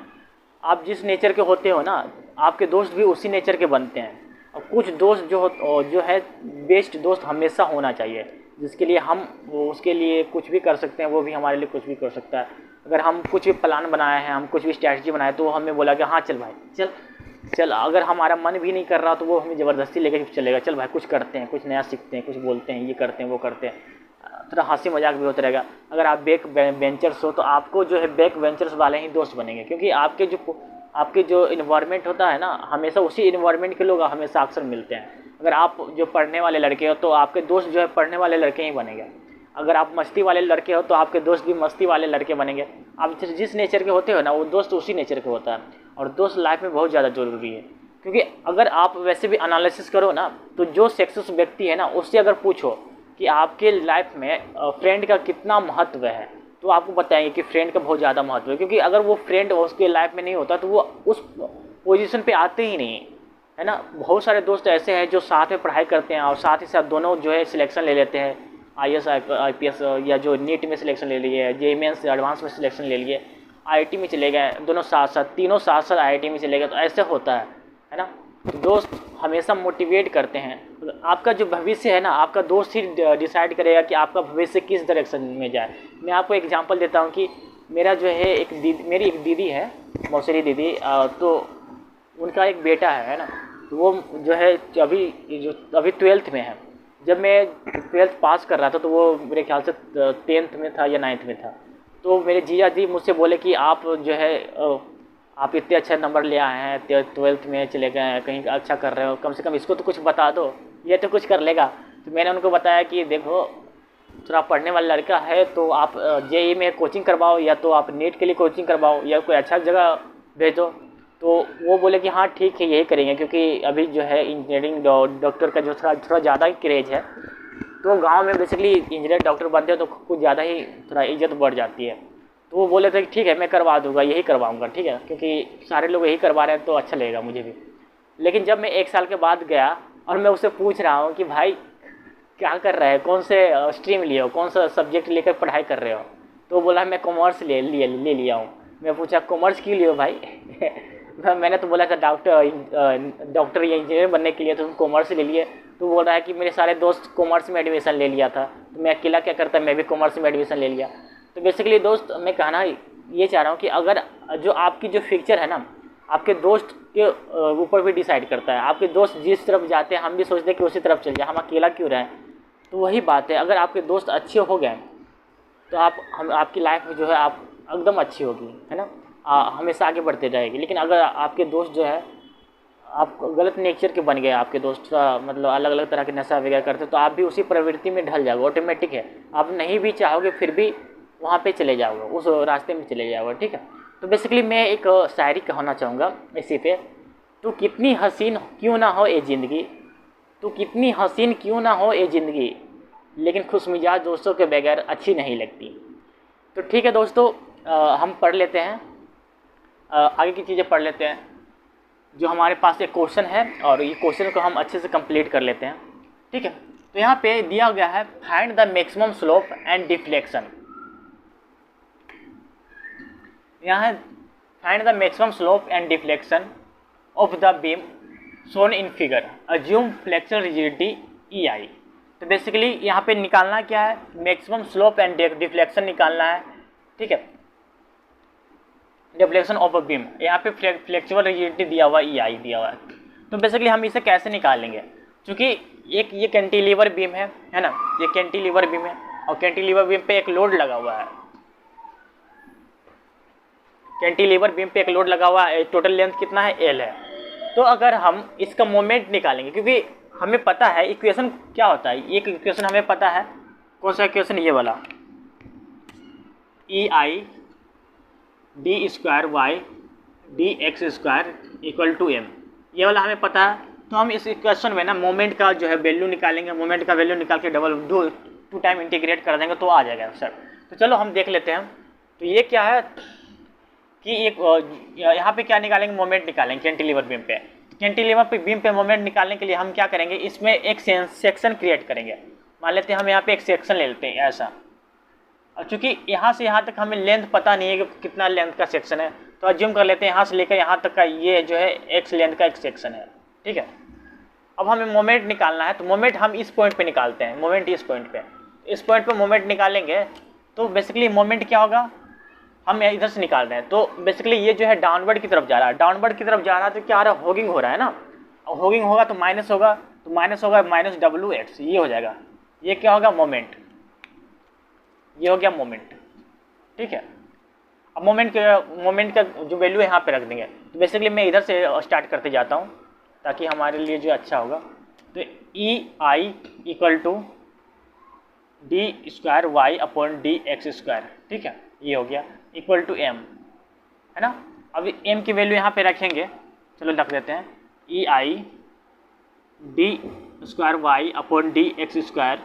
आप जिस नेचर के होते हो ना, आपके दोस्त भी उसी नेचर के बनते हैं। और कुछ दोस्त जो है बेस्ट दोस्त हमेशा होना चाहिए, जिसके लिए हम उसके लिए कुछ भी कर सकते हैं, वो भी हमारे लिए कुछ भी कर सकता है। अगर हम कुछ भी प्लान बनाए हैं, हम कुछ भी स्ट्रैटेजी बनाए, तो वो हमें बोला कि हाँ चल भाई चल चल। अगर हमारा मन भी नहीं कर रहा तो वो हमें ज़बरदस्ती लेकर चलेगा, चल भाई कुछ करते हैं, कुछ नया सीखते हैं, कुछ बोलते हैं, ये करते हैं, वो करते हैं। थोड़ा हंसी मजाक भी होता रहेगा। अगर आप बैक वेंचर्स हो तो आपको जो है बैक वेंचर्स वाले ही दोस्त बनेंगे, क्योंकि आपके जो इन्वायरमेंट होता है ना, हमेशा उसी इन्वायरमेंट के लोग हमेशा अक्सर मिलते हैं। अगर आप जो पढ़ने वाले लड़के हो तो आपके दोस्त जो है पढ़ने वाले लड़के ही बनेंगे। अगर आप मस्ती वाले लड़के हो तो आपके दोस्त भी मस्ती वाले लड़के बनेंगे। आप जिस नेचर के होते हो ना, वो दोस्त उसी नेचर का होता है। और दोस्त लाइफ में बहुत ज़्यादा ज़रूरी है, क्योंकि अगर आप वैसे भी एनालिसिस करो ना, तो जो सक्सेस व्यक्ति है ना, उससे अगर पूछो कि आपके लाइफ में फ्रेंड का कितना महत्व है, तो आपको बताएंगे कि फ्रेंड का बहुत ज़्यादा महत्व है। क्योंकि अगर वो फ्रेंड उसके लाइफ में नहीं होता तो वो उस पोजीशन पे आते ही नहीं, है ना। बहुत सारे दोस्त ऐसे हैं जो साथ में पढ़ाई करते हैं और साथ ही साथ दोनों जो है सिलेक्शन ले लेते हैं, IAS IPS, या जो नीट में सिलेक्शन ले लिए, JEE मेंस एडवांस में सिलेक्शन ले लिए, IIT में चले गए, दोनों साथ साथ, तीनों साथ साथ IIT में चले गए। तो ऐसे होता है ना। तो दोस्त हमेशा मोटिवेट करते हैं। आपका जो भविष्य है ना, आपका दोस्त ही डिसाइड करेगा कि आपका भविष्य किस डायरेक्शन में जाए। मैं आपको एग्जांपल देता हूँ कि मेरा जो है मेरी एक दीदी है, मौसरी दीदी, तो उनका एक बेटा है ना। तो वो जो है अभी 12th में है। जब मैं 12th पास कर रहा था तो वो मेरे ख्याल से 10th में था या 9th में था। तो मेरे जीजा जी मुझसे बोले कि आप जो है आप इतने अच्छे नंबर ले आए हैं, 12th में चले गए हैं, कहीं अच्छा कर रहे हो, कम से कम इसको तो कुछ बता दो, ये तो कुछ कर लेगा। तो मैंने उनको बताया कि देखो थोड़ा पढ़ने वाला लड़का है तो आप जेई में कोचिंग करवाओ, या तो आप नीट के लिए कोचिंग करवाओ, या कोई अच्छा जगह भेजो। तो वो बोले कि हाँ ठीक है यही करेंगे, क्योंकि अभी जो है इंजीनियरिंग डॉक्टर का जो थोड़ा ज़्यादा ही क्रेज है। तो गांव में बेसिकली इंजीनियर डॉक्टर बनते हो तो कुछ ज़्यादा ही थोड़ा इज्जत बढ़ जाती है। तो वो बोले थे कि ठीक है मैं करवा दूंगा, यही करवाऊंगा, ठीक है, क्योंकि सारे लोग यही करवा रहे हैं तो अच्छा लगेगा मुझे भी। लेकिन जब मैं 1 साल के बाद गया और मैं उससे पूछ रहा हूँ कि भाई क्या कर रहे हैं, कौन से स्ट्रीम लिए हो, कौन सा सब्जेक्ट लेकर पढ़ाई कर रहे हो, तो बोला मैं कॉमर्स ले लिया हूँ। मैं पूछा कॉमर्स क्यों लियो भाई मैंने तो बोला था डॉक्टर या इंजीनियर बनने के लिए, तो तुम कॉमर्स ले लिए। तो बोल रहा है कि मेरे सारे दोस्त कॉमर्स में एडमिशन ले लिया था, तो मैं अकेला क्या करता, मैं भी कॉमर्स में एडमिशन ले लिया। तो बेसिकली दोस्त मैं कहना ये चाह रहा हूँ कि अगर जो आपकी जो फ्यूचर है ना, आपके दोस्त के ऊपर भी डिसाइड करता है। आपके दोस्त जिस तरफ जाते हैं हम भी सोचते हैं कि उसी तरफ चल जाए, हम अकेला क्यों रहें। तो वही बात है, अगर आपके दोस्त अच्छे हो गए तो आपकी लाइफ में जो है आप एकदम अच्छी होगी, है ना, हमेशा आगे बढ़ते रहेगी। लेकिन अगर आपके दोस्त जो है आप गलत नेचर के बन गए, आपके दोस्त मतलब अलग अलग तरह के नशा वगैरह करते, तो आप भी उसी प्रवृत्ति में ढल जाओगे, ऑटोमेटिक है। आप नहीं भी चाहोगे फिर भी वहाँ पे चले जाओगे, उस रास्ते में चले जाओगे, ठीक है। तो बेसिकली मैं एक शायरी कहना चाहूँगा इसी पे, तो कितनी हसीन क्यों ना हो ये ज़िंदगी, तो कितनी हसीन क्यों ना हो ये ज़िंदगी, लेकिन खुशमिजाज दोस्तों के बगैर अच्छी नहीं लगती। तो ठीक है दोस्तों, हम पढ़ लेते हैं, आगे की चीज़ें पढ़ लेते हैं। जो हमारे पास एक क्वेश्चन है और ये क्वेश्चन को हम अच्छे से कंप्लीट कर लेते हैं, ठीक है। तो यहाँ पे दिया गया है find the maximum slope and deflection. यहाँ है find the maximum slope and deflection of the beam shown in figure, assume flexion rigidity EI। तो बेसिकली यहाँ पे निकालना क्या है, मैक्सिमम स्लोप एंड डिफ्लेक्शन निकालना है, ठीक है, डिफ्लेक्शन ऑफ अ बीम। यहाँ पे फ्लेक्सिबल रिजिडिटी दिया हुआ EI दिया हुआ है। तो बेसिकली हम इसे कैसे निकालेंगे, क्योंकि एक ये कैंटिलीवर बीम है ना, ये कैंटिलीवर बीम है और कैंटिलीवर बीम पे एक लोड लगा हुआ है, कैंटिलीवर बीम पे एक लोड लगा हुआ है, टोटल लेंथ कितना है L है। तो अगर हम इसका मोमेंट निकालेंगे, क्योंकि हमें पता है इक्वेशन क्या होता है, एक इक्वेशन हमें पता है, कौन सा इक्वेशन, ये वाला EI d² dx² equal to m, ये वाला हमें पता है। तो हम इस इक्वेशन में ना मोमेंट का जो है वैल्यू निकालेंगे, मोमेंट का वैल्यू निकाल के डबल टू टाइम इंटीग्रेट कर देंगे तो आ जाएगा आंसर। तो चलो हम देख लेते हैं। तो ये क्या है कि एक यहाँ पे क्या निकालेंगे, मोमेंट निकालेंगे कैंटिलीवर बीम पे। कैंटिलीवर पे बीम पे मोमेंट निकालने के लिए हम क्या करेंगे, इसमें एक सेक्शन क्रिएट करेंगे। मान लेते हैं हम यहाँ पे एक सेक्शन ले लेते हैं ऐसा, और चूँकि यहाँ से यहाँ तक हमें लेंथ पता नहीं है कि कितना लेंथ का सेक्शन है, तो अज्यूम कर लेते हैं यहाँ से लेकर यहाँ तक का ये जो है x लेंथ का एक सेक्शन है, ठीक है। अब हमें मोमेंट निकालना है, तो मोमेंट हम इस पॉइंट पे निकालते हैं, मोमेंट इस पॉइंट पे मोमेंट निकालेंगे। तो बेसिकली मोमेंट क्या होगा, हम इधर से निकाल रहे हैं, तो बेसिकली ये जो है डाउनवर्ड की तरफ जा रहा है, डाउनवर्ड की तरफ जा रहा है, तो क्या आ रहा है, होगिंग हो रहा है ना, और होगिंग होगा तो माइनस होगा, तो माइनस होगा -WX, ये हो जाएगा, ये क्या होगा, मोमेंट, ये हो गया मोमेंट, ठीक है। अब मोमेंट का जो वैल्यू यहाँ पे रख देंगे। तो बेसिकली मैं इधर से स्टार्ट करते जाता हूँ ताकि हमारे लिए जो अच्छा होगा। तो EI equal to d² dx², ठीक है, ये हो गया इक्वल टू m, है ना। अब m की वैल्यू यहाँ पे रखेंगे, चलो रख देते हैं EI d² dx²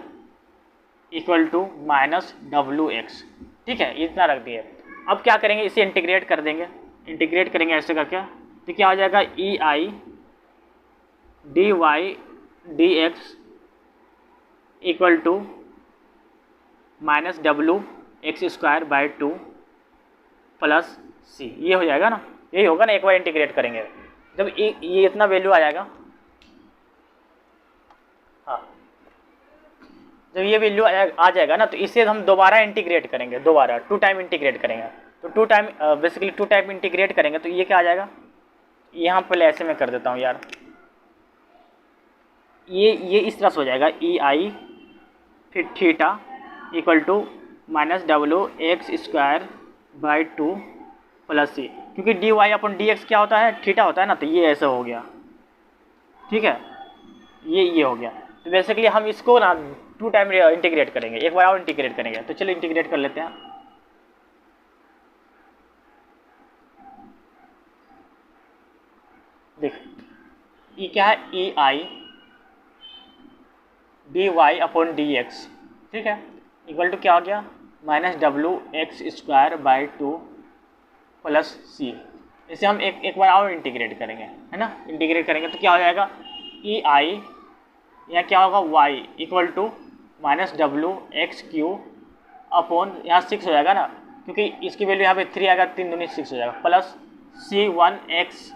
equal to -WX, ठीक है, इतना रख दिए। अब क्या करेंगे, इसे इंटीग्रेट कर देंगे, इंटीग्रेट करेंगे ऐसे करके, तो क्या हो जाएगा EI dy dx equal to -WX² 2 plus C, ये हो जाएगा ना, यही होगा ना, एक बार इंटीग्रेट करेंगे जब ये इतना वैल्यू आ जाएगा, हाँ, जब ये वैल्यू आ जाएगा ना, तो इसे हम दोबारा इंटीग्रेट करेंगे, दोबारा 2 टाइम इंटीग्रेट करेंगे। तो 2 टाइम बेसिकली 2 टाइम इंटीग्रेट करेंगे तो ये क्या आ जाएगा, यहाँ पहले ऐसे में कर देता हूँ यार, ये इस तरह से हो जाएगा EI फिर theta equal to -WX² 2 plus C। क्योंकि D Y upon D X क्या होता है, थीटा होता है ना, तो ये ऐसा हो गया, ठीक है, ये हो गया। तो बेसिकली हम इसको ना 2 टाइम इंटीग्रेट करेंगे, एक बार और इंटीग्रेट करेंगे। तो चलो इंटीग्रेट कर लेते हैं। देख ये क्या है, E I D Y upon D X, ठीक है, इक्वल टू क्या हो गया, minus W X square by 2 plus C. इसे हम एक बार और इंटीग्रेट करेंगे, है ना, इंटीग्रेट करेंगे तो क्या हो जाएगा, ई आई यहाँ क्या होगा, Y equal to minus W X cube upon यहाँ 6 हो जाएगा ना, क्योंकि इसकी वैल्यू यहाँ पे 3 आएगा, 3 दूनी 6 हो जाएगा, प्लस C1x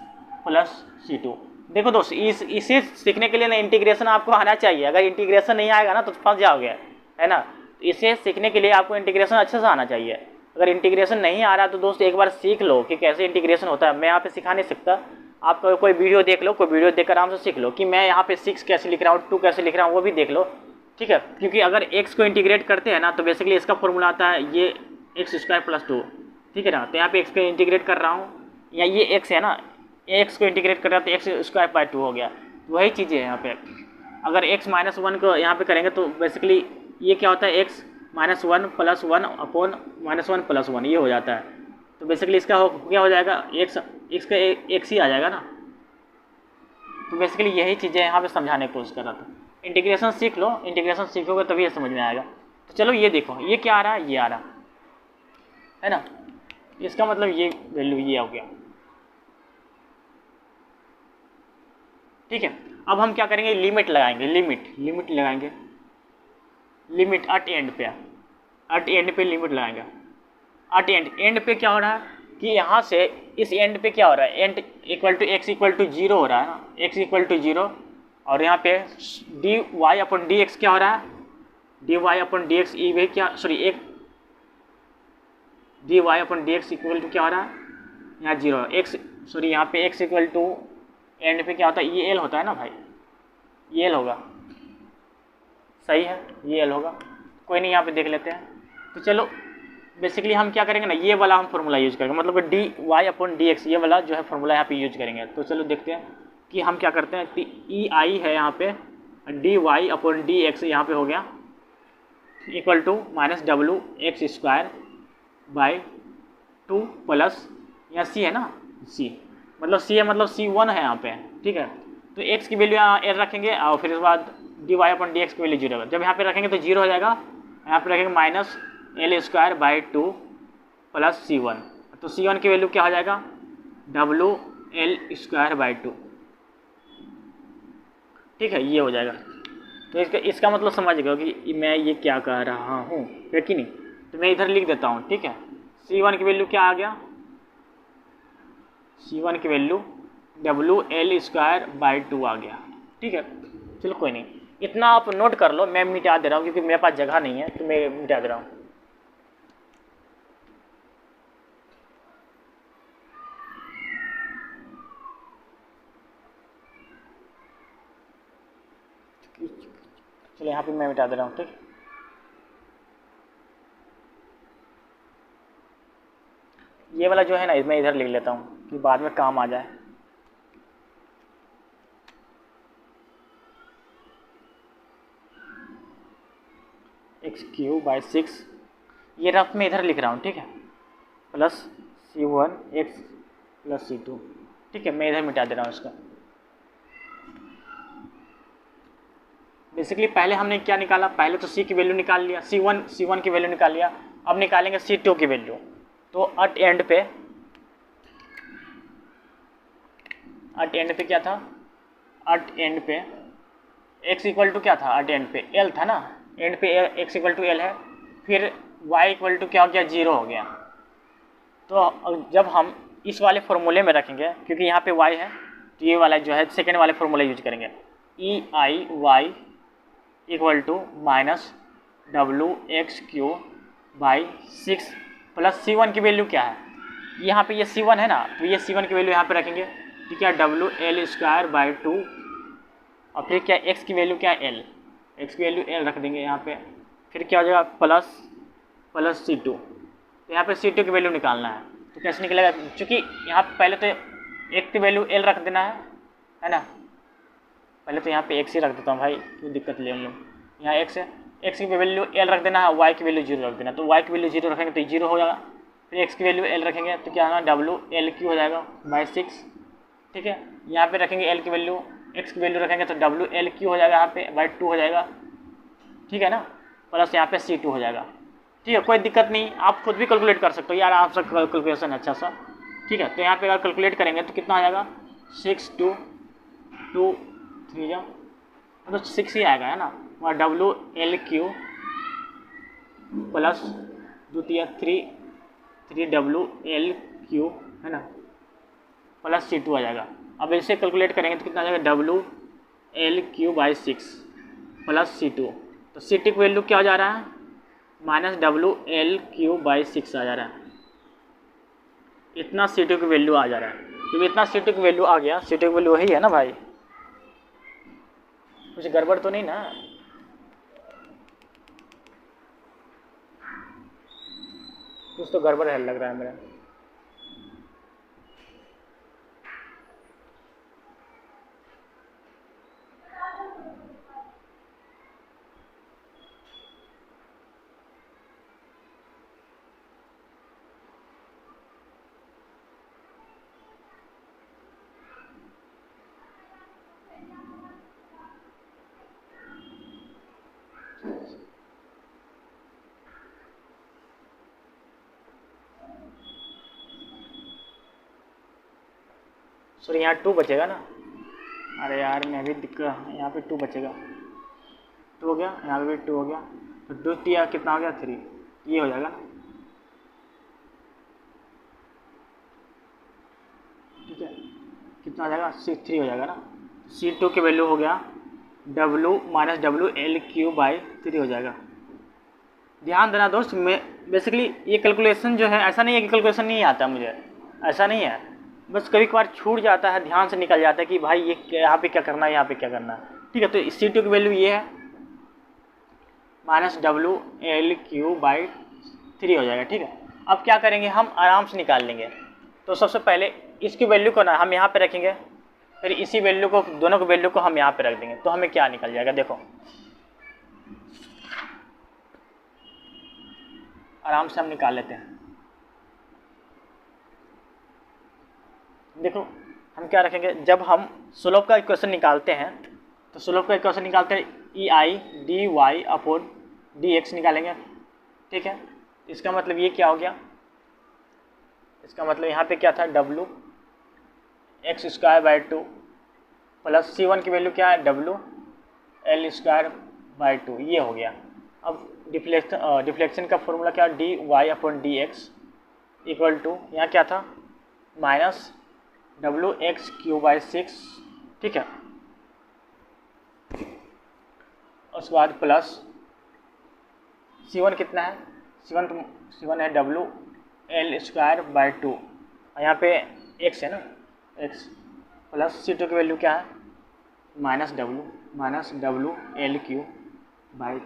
प्लस C2। देखो दोस्त, इसे सीखने के लिए ना इंटीग्रेशन आपको आना चाहिए। अगर इंटीग्रेशन नहीं आएगा ना तो फंस जाओगे, है ना। तो इसे सीखने के लिए आपको इंटीग्रेशन अच्छे से आना चाहिए। अगर इंटीग्रेशन नहीं आ रहा तो दोस्त एक बार सीख लो कि कैसे इंटीग्रेशन होता है। मैं यहाँ पे सिखा नहीं सकता, आप कोई वीडियो देख लो, कोई वीडियो देखकर आराम से सीख लो कि मैं यहाँ पे 6 कैसे लिख रहा हूँ, 2 कैसे लिख रहा हूँ, वो भी देख लो, ठीक है। क्योंकि अगर x को इंटीग्रेट करते हैं ना तो बेसिकली इसका फॉर्मूला आता है ये एक्स स्क्वायर प्लस 2, ठीक है ना। तो यहाँ पे x को इंटीग्रेट कर रहा हूँ, या ये x है ना, x को इंटीग्रेट कर रहा है तो एक्स स्क्वायर बाई 2 हो गया। वही चीज़ें है यहाँ पे। अगर x माइनस 1 को यहाँ पे करेंगे तो बेसिकली ये क्या होता है, x minus 1 plus 1 upon minus 1 plus 1 ये हो जाता है। तो बेसिकली इसका क्या हो जाएगा, x का x ही आ जाएगा ना। तो बेसिकली यही चीज़ें यहाँ पे समझाने की कोशिश कर रहा था। इंटीग्रेशन सीख लो, इंटीग्रेशन सीखोगे तभी ये समझ में आएगा। तो चलो ये देखो, ये क्या आ रहा है, ये आ रहा है ना, इसका मतलब ये वैल्यू ये हो गया, ठीक है। अब हम क्या करेंगे, लिमिट लगाएंगे, लिमिट लगाएंगे, लिमिट अट एंड पे लिमिट लगाएंगे। अट एंड पे क्या हो रहा है कि यहाँ से इस एंड पे क्या हो रहा है, and equal to x equal to 0 हो रहा है ना, x इक्वल टू 0, और यहाँ पे D Y upon D X क्या हो रहा है, D Y upon D X ई वे क्या, सॉरी एक D Y upon D X equal to क्या हो रहा है, यहाँ 0 एक्स, सॉरी यहाँ पे x इक्वल टू एंड पे क्या होता है, ये l होता है ना भाई, ये l होगा, सही है, ये l होगा। कोई नहीं, यहाँ पे देख लेते हैं। तो चलो बेसिकली हम क्या करेंगे ना, ये वाला हम फार्मूला यूज करेंगे, मतलब कि D Y upon D X ये वाला जो है फार्मूला यहाँ पे यूज करेंगे। तो चलो देखते हैं कि हम क्या करते हैं। ई आई है यहाँ पे, D Y upon D X यहाँ पे हो गया equal to minus W X square by 2 प्लस यहाँ सी है ना, सी मतलब सी है, मतलब C1 है यहाँ पे, ठीक है। तो x की वैल्यू यहाँ एल रखेंगे और फिर उसके बाद D Y upon D X की वैल्यू 0 होगा। जब यहाँ पे रखेंगे तो 0 हो जाएगा, यहाँ पे रखेंगे minus L square by 2 plus C1। तो C1 की वैल्यू क्या हो जाएगा, डब्लू एल स्क्वायर बाई 2, ठीक है, ये हो जाएगा। तो इसका मतलब समझ गए कि मैं ये क्या कह रहा हूँ, है कि नहीं। तो मैं इधर लिख देता हूँ, ठीक है। C1 की वैल्यू क्या आ गया, C1 की value W L square by 2 आ गया, ठीक है। चलो कोई नहीं, इतना आप नोट कर लो, मैं मिटा दे रहा हूँ क्योंकि मेरे पास जगह नहीं है, तो मैं मिटा दे रहा हूँ। चलो यहाँ पे मैं मिटा दे रहा हूँ, ठीक। ये वाला जो है ना, मैं इधर लिख लेता हूँ कि बाद में काम आ जाए। एक्स क्यू बाई 6 ये रफ में इधर लिख रहा हूँ, ठीक है, plus C1 x plus C2, ठीक है। मैं इधर मिटा दे रहा हूँ इसका। बेसिकली पहले हमने क्या निकाला, पहले तो C की वैल्यू निकाल लिया, C1 की वैल्यू निकाल लिया। अब निकालेंगे C2 की वैल्यू। तो अट एंड पे क्या था, अट एंड पे x इक्वल टू क्या था, अट एंड पे l था ना, एंड पे x इक्वल टू l है, फिर y इक्वल टू क्या हो गया, 0 हो गया। तो जब हम इस वाले फॉर्मूले में रखेंगे, क्योंकि यहाँ पे y है, तो ये वाला जो है सेकेंड वाले फॉर्मूला यूज करेंगे, E I Y equal to minus W X cube by 6 plus C1 की वैल्यू क्या है, यहाँ पे ये C1 है ना, तो ये C1 की वैल्यू यहाँ पे रखेंगे, ठीक है, डब्लू एल स्क्वायर बाई 2, और फिर क्या x की वैल्यू क्या है, x की वैल्यू l रख देंगे यहाँ पे। फिर क्या हो जाएगा, प्लस C2। तो यहाँ पे C2 की वैल्यू निकालना है, तो कैसे निकलेगा, क्योंकि यहाँ पे पहले तो एक की वैल्यू एल रख देना है ना। पहले तो यहाँ पे एक्स ही रख देता हूँ भाई, कोई दिक्कत ले हम लोग। यहाँ एक्स है, एक्स की वैल्यू एल रख देना है, वाई की वैल्यू जीरो रख देना। तो वाई की वैल्यू जीरो रखेंगे तो जीरो हो जाएगा। फिर एक्स की वैल्यू एल रखेंगे तो क्या होगा, डब्ल्यू एल क्यू हो जाएगा बाई 6। ठीक है, यहाँ पे रखेंगे एल की वैल्यू, एक्स की वैल्यू रखेंगे तो डब्ल्यू एल क्यू हो जाएगा यहाँ पे बाई 2 हो जाएगा। ठीक है ना, प्लस यहाँ पे C2 हो जाएगा। ठीक है, कोई दिक्कत नहीं, आप खुद भी कैलकुलेट कर सकते हो यार, आपसे कैलकुलेशन अच्छा सा। ठीक है, तो यहाँ पे अगर कैलकुलेट करेंगे तो कितना आ जाएगा, 6 2 2 3 जा मतलब 6 ही आएगा, है ना। वहाँ W L Q plus 2 3 W L Q, है ना, प्लस C2 आ जाएगा। अब इसे कैलकुलेट करेंगे तो कितना आ जाएगा, W L Q by 6 plus C2। तो C2 की वैल्यू क्या हो जा रहा है, minus W L Q by 6 आ जा रहा है। इतना C2 की वैल्यू आ जा रहा है। जब इतना C2 की वैल्यू आ गया, C2 की वैल्यू वही है ना भाई, कुछ गड़बड़ तो नहीं ना। कुछ तो गड़बड़ है लग रहा है मेरा। सॉरी, यहाँ 2 बचेगा ना। अरे यार मैं भी दिक्कत, यहाँ पे 2 बचेगा। 2 हो गया, यहाँ पे भी 2 हो गया, तो 2 3 कितना हो गया, 3। ये हो जाएगा ना। ठीक है, कितना हो जाएगा, C3 हो जाएगा ना। C2 की वैल्यू हो गया W minus W L Q by 3 हो जाएगा। ध्यान देना दोस्त, मैं बेसिकली ये कैलकुलेशन जो है, ऐसा नहीं है कि कैलकुलेशन नहीं आता मुझे, ऐसा नहीं है, बस कभी कभार छूट जाता है, ध्यान से निकल जाता है कि भाई ये यहाँ पे क्या करना है, यहाँ पे क्या करना है। ठीक है, तो C2 की वैल्यू ये है minus W L Q by 3 हो जाएगा। ठीक है, अब क्या करेंगे, हम आराम से निकाल लेंगे। तो सबसे पहले इसकी वैल्यू को ना हम यहाँ पे रखेंगे, फिर इसी वैल्यू को, दोनों की वैल्यू को हम यहाँ पे रख देंगे, तो हमें क्या निकल जाएगा, देखो आराम से हम निकाल लेते हैं। देखो हम क्या रखेंगे, जब हम स्लोप का इक्वेशन निकालते हैं, तो स्लोप का इक्वेशन निकालते हैं E I D Y upon D X निकालेंगे। ठीक है, इसका मतलब ये क्या हो गया, इसका मतलब यहाँ पे क्या था, W X square by 2 plus C1 की वैल्यू क्या है, डब्लू एल स्क्वायर बाई 2, ये हो गया। अब डिफ्लेक्शन का फॉर्मूला क्या, D Y upon D X equal to, यहाँ क्या था, minus W X cube by 6। ठीक है, उसके बाद प्लस C1 कितना है, C1 है डब्लू एल स्क्वायर बाई 2, यहाँ पे x है ना, x प्लस C2 की वैल्यू क्या है, minus W L Q by 3।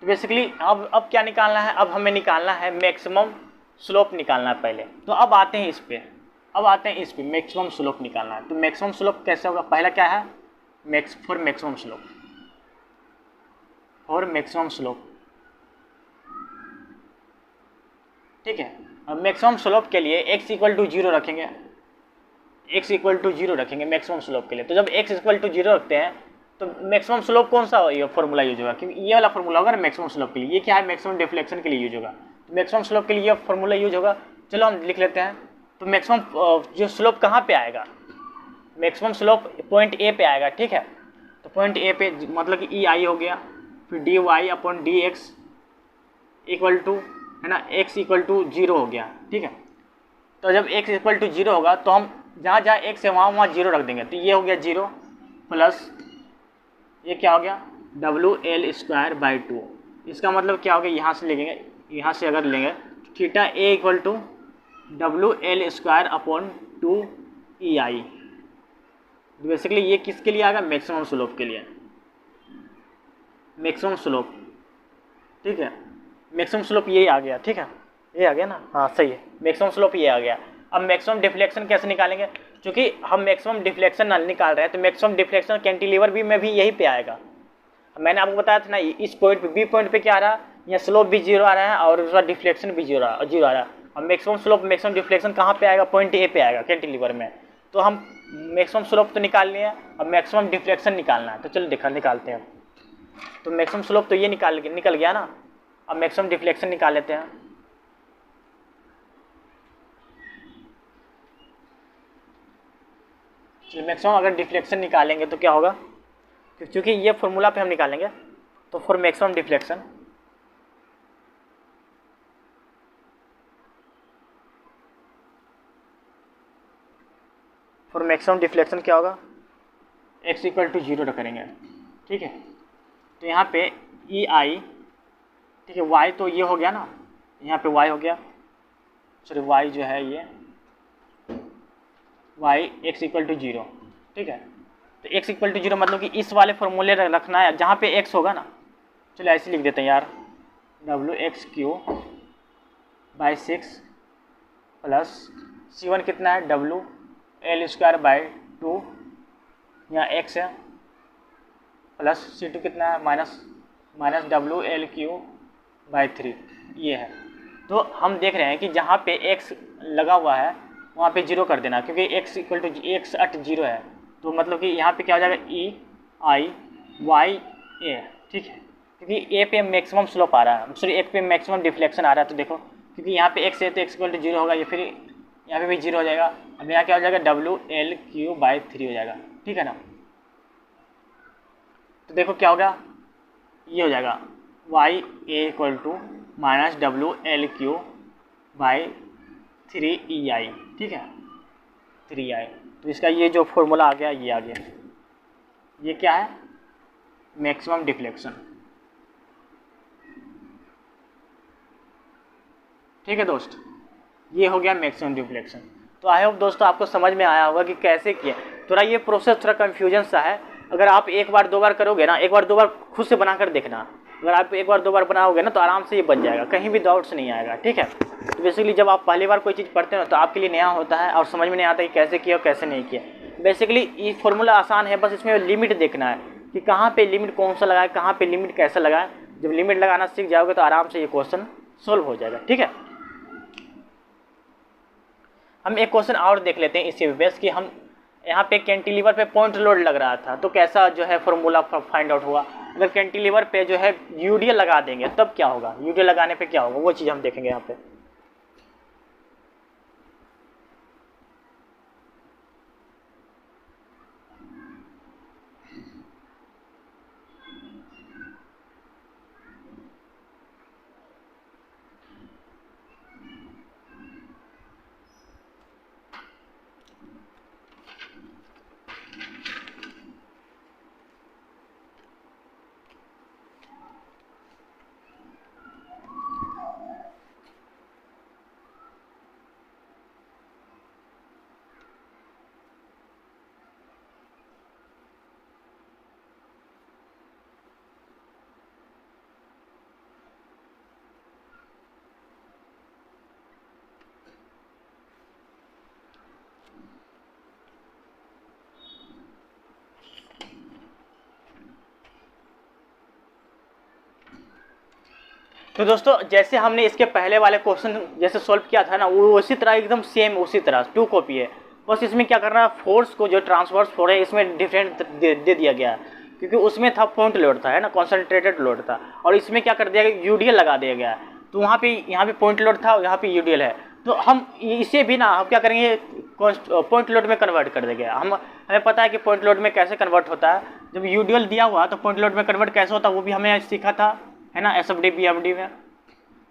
तो बेसिकली अब क्या निकालना है, अब हमें निकालना है मैक्सिमम स्लोप निकालना है पहले। तो अब आते हैं इस पे, मैक्सिमम स्लोप निकालना है। तो मैक्सिमम स्लोप कैसे होगा, पहला क्या है, फॉर मैक्सिमम स्लोप। ठीक है, अब मैक्सिमम स्लोप के लिए x इक्वल टू 0 रखेंगे, मैक्सिमम स्लोप के लिए। तो जब x इक्वल टू 0 रखते हैं तो मैक्सिमम स्लोप कौन सा फॉर्मूला यूज होगा, क्योंकि ये वाला फॉर्मूला होगा मैक्सिमम स्लोप के लिए। ये क्या है, मैक्सिमम डिफ्लेक्शन के लिए यूज होगा। तो मैक्सिमम स्लोप के लिए ये फॉर्मूला यूज होगा। चलो हम लिख लेते हैं। तो मैक्सिमम जो स्लोप कहाँ पे आएगा, मैक्सिमम स्लोप पॉइंट ए पे आएगा। ठीक है, तो पॉइंट ए पे मतलब कि ई आई हो गया, फिर D Y upon D X equal to, है ना, x इक्वल टू 0 हो गया। ठीक है, तो जब x इक्वल टू 0 होगा तो हम जहाँ x है वहाँ 0 रख देंगे। तो ये हो गया 0 प्लस ये क्या हो गया, डब्लू एल स्क्वायर बाई 2। इसका मतलब क्या हो गया, यहाँ से लेंगे, यहाँ से अगर लेंगे तो theta A equal to W L square upon 2 E I. Basically ये किसके लिए आएगा, मैक्सिमम स्लोप के लिए, मैक्सिमम स्लोप। ठीक है, मैक्सिमम स्लोप यही आ गया। ठीक है, ये आ गया ना, हाँ सही है, मैक्सिमम स्लोप ये आ गया। अब मैक्सिमम डिफ्लेक्शन कैसे निकालेंगे, क्योंकि हम मैक्सिमम डिफ्लेक्शन निकाल रहे हैं, तो मैक्सिमम डिफ्लेक्शन कैंटिलीवर भी में भी यही पे आएगा। मैंने आपको बताया था ना, इस पॉइंट पे, बी पॉइंट पे क्या आ रहा है, यहाँ स्लोप भी जीरो आ रहा है और उसका डिफ्लेक्शन भी जीरो आ रहा है। अब मैक्सिमम स्लोप मैक्सिमम डिफ्लेक्शन कहाँ पे आएगा, पॉइंट ए पे आएगा कैंटिलीवर में। तो हम मैक्सिमम स्लोप तो निकाल लिए, अब मैक्सिमम डिफ्लेक्शन निकालना है, तो चलो निकालते हैं। तो मैक्सिमम स्लोप तो ये निकल गया ना, अब मैक्सिमम डिफ्लेक्शन निकाल लेते हैं। चलिए मैक्सिमम अगर डिफ्लेक्शन निकालेंगे तो क्या होगा, क्योंकि ये फॉर्मूला पे हम निकालेंगे, तो फॉर मैक्सिमम डिफ्लेक्शन क्या होगा, x इक्वल टू 0 रखेंगे, ठीक है। तो यहाँ पे ई आई, ठीक है, y तो ये हो गया ना, यहाँ पे y हो गया, सॉरी y जो है ये y x इक्वल टू 0, ठीक है। तो x इक्वल टू 0 मतलब कि इस वाले फॉर्मूले रखना है जहाँ पे x होगा ना। चलो ऐसे लिख देते हैं यार, W(x)³/6 प्लस C1 कितना है, WL²/2 यहाँ x है, प्लस C2 कितना है, माइनस WL³/3 ये है। तो हम देख रहे हैं कि जहाँ पे x लगा हुआ है वहाँ पे 0 कर देना, क्योंकि x इक्वल टू x@0 है। तो मतलब कि यहाँ पे क्या हो जाएगा, E I Y A, ठीक है, क्योंकि ए पे मैक्सिमम स्लोप आ रहा है, सॉरी एक पे मैक्सिमम डिफ्लेक्शन आ रहा है। तो देखो क्योंकि यहाँ पे x है तो x इक्वल टू 0 होगा, ये फिर यहाँ पे भी 0 हो जाएगा। अब यहाँ क्या हो जाएगा, WL³/3 हो जाएगा, ठीक है ना। तो देखो क्या होगा, ये हो जाएगा YA equal to minus WL³/3EI, ठीक है, 3I। तो इसका ये जो फॉर्मूला आ गया, ये आ गया, ये क्या है, मैक्सिमम डिफ्लेक्शन, ठीक है दोस्त, ये हो गया मैक्सिमम डिफ्लेक्शन। तो आई होप दोस्तों आपको समझ में आया होगा कि कैसे किया। थोड़ा ये प्रोसेस थोड़ा कन्फ्यूजन सा है, अगर आप एक बार दो बार करोगे ना, एक बार दो बार खुद से बनाकर देखना, अगर आप एक बार दो बार बनाओगे ना तो आराम से ये बन जाएगा, कहीं भी डाउट्स नहीं आएगा, ठीक है। तो बेसिकली जब आप पहली बार कोई चीज़ पढ़ते हो तो आपके लिए नया होता है और समझ में नहीं आता कि कैसे किया और कैसे नहीं किया। बेसिकली ये फॉर्मूला आसान है, बस इसमें लिमिट देखना है कि कहाँ पे लिमिट कौन सा लगाए, कहाँ पे लिमिट कैसे लगाए। जब लिमिट लगाना सीख जाओगे तो आराम से ये क्वेश्चन सोल्व हो जाएगा, ठीक है। हम एक क्वेश्चन और देख लेते हैं इसी बेस कि हम यहाँ पे कैंटिलीवर पे पॉइंट लोड लग रहा था तो कैसा जो है फॉर्मूला फाइंड आउट हुआ। अगर कैंटिलीवर पे जो है यूडीएल लगा देंगे तब क्या होगा, यूडीएल लगाने पे क्या होगा, वो चीज़ हम देखेंगे यहाँ पे। तो दोस्तों जैसे हमने इसके पहले वाले क्वेश्चन जैसे सॉल्व किया था ना, वो उसी तरह एकदम सेम उसी तरह 2 कॉपी है। बस इसमें क्या करना है, फोर्स को जो ट्रांसवर्स फोर्स है इसमें डिफरेंट दे दिया गया है, क्योंकि उसमें था पॉइंट लोड था, है ना, कॉन्सेंट्रेटेड लोड था, और इसमें क्या कर दिया गया, यूडीएल लगा दिया गया है। तो वहाँ पे यहाँ पे पॉइंट लोड था, यहाँ पे यूडीएल है। तो हम इसे भी ना हम क्या करेंगे, पॉइंट लोड में कन्वर्ट कर देंगे। हमें पता है कि पॉइंट लोड में कैसे कन्वर्ट होता है, जब यूडीएल दिया हुआ तो पॉइंट लोड में कन्वर्ट कैसे होता है वो भी हमें सीखा था, है ना, एसएफडी बीएफडी में।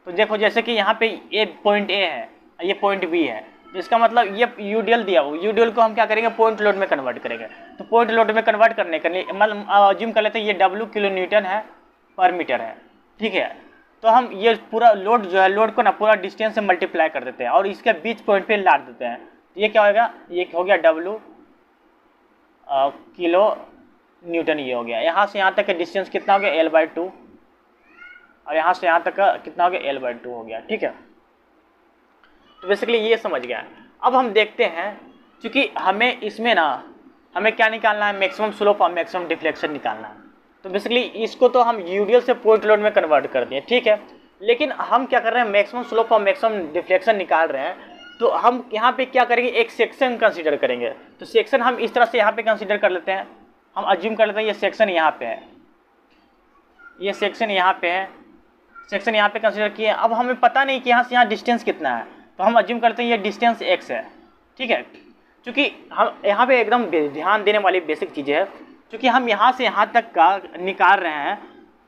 तो देखो जैसे कि यहाँ पे ये पॉइंट ए है, ये पॉइंट बी है, तो इसका मतलब ये यूडीएल दिया हुआ, यूडीएल को हम क्या करेंगे, पॉइंट लोड में कन्वर्ट करेंगे। तो पॉइंट लोड में कन्वर्ट करने के लिए मतलब अज्यूम कर लेते हैं ये W किलो न्यूटन है पर मीटर है, ठीक है। तो हम ये पूरा लोड जो है, लोड को ना पूरा डिस्टेंस से मल्टीप्लाई कर देते हैं और इसके बीच पॉइंट पे लाद देते हैं। तो ये क्या होगा, ये हो गया W किलो न्यूटन, ये हो गया। यहाँ से यहाँ तक का डिस्टेंस कितना हो गया, L/2, और यहाँ से यहाँ तक का कितना हो गया, L/2 हो गया, ठीक है। तो बेसिकली ये समझ गया। अब हम देखते हैं, क्योंकि हमें इसमें ना हमें क्या निकालना है, मैक्सिमम स्लोप और मैक्सिमम डिफ्लेक्शन निकालना है। तो बेसिकली इसको तो हम यूडीएल से पॉइंट लोड में कन्वर्ट कर दिए, ठीक है, लेकिन हम क्या कर रहे हैं, मैक्सिमम स्लोप और मैक्सिमम डिफ्लेक्शन निकाल रहे हैं। तो हम यहाँ पे क्या करेंगे, एक सेक्शन कंसीडर करेंगे। तो सेक्शन हम इस तरह से यहाँ पे कंसीडर कर लेते हैं, हम अज्यूम कर लेते हैं ये सेक्शन यहाँ पे है, ये सेक्शन यहाँ पे है, सेक्शन यहाँ पे कंसीडर किए। अब हमें पता नहीं कि यहाँ से यहाँ डिस्टेंस कितना है, तो हम अज्यूम करते हैं ये डिस्टेंस x है, ठीक है। क्योंकि हम यहाँ पे एकदम ध्यान देने वाली बेसिक चीज़ें है, क्योंकि हम यहाँ से यहाँ तक का निकाल रहे हैं,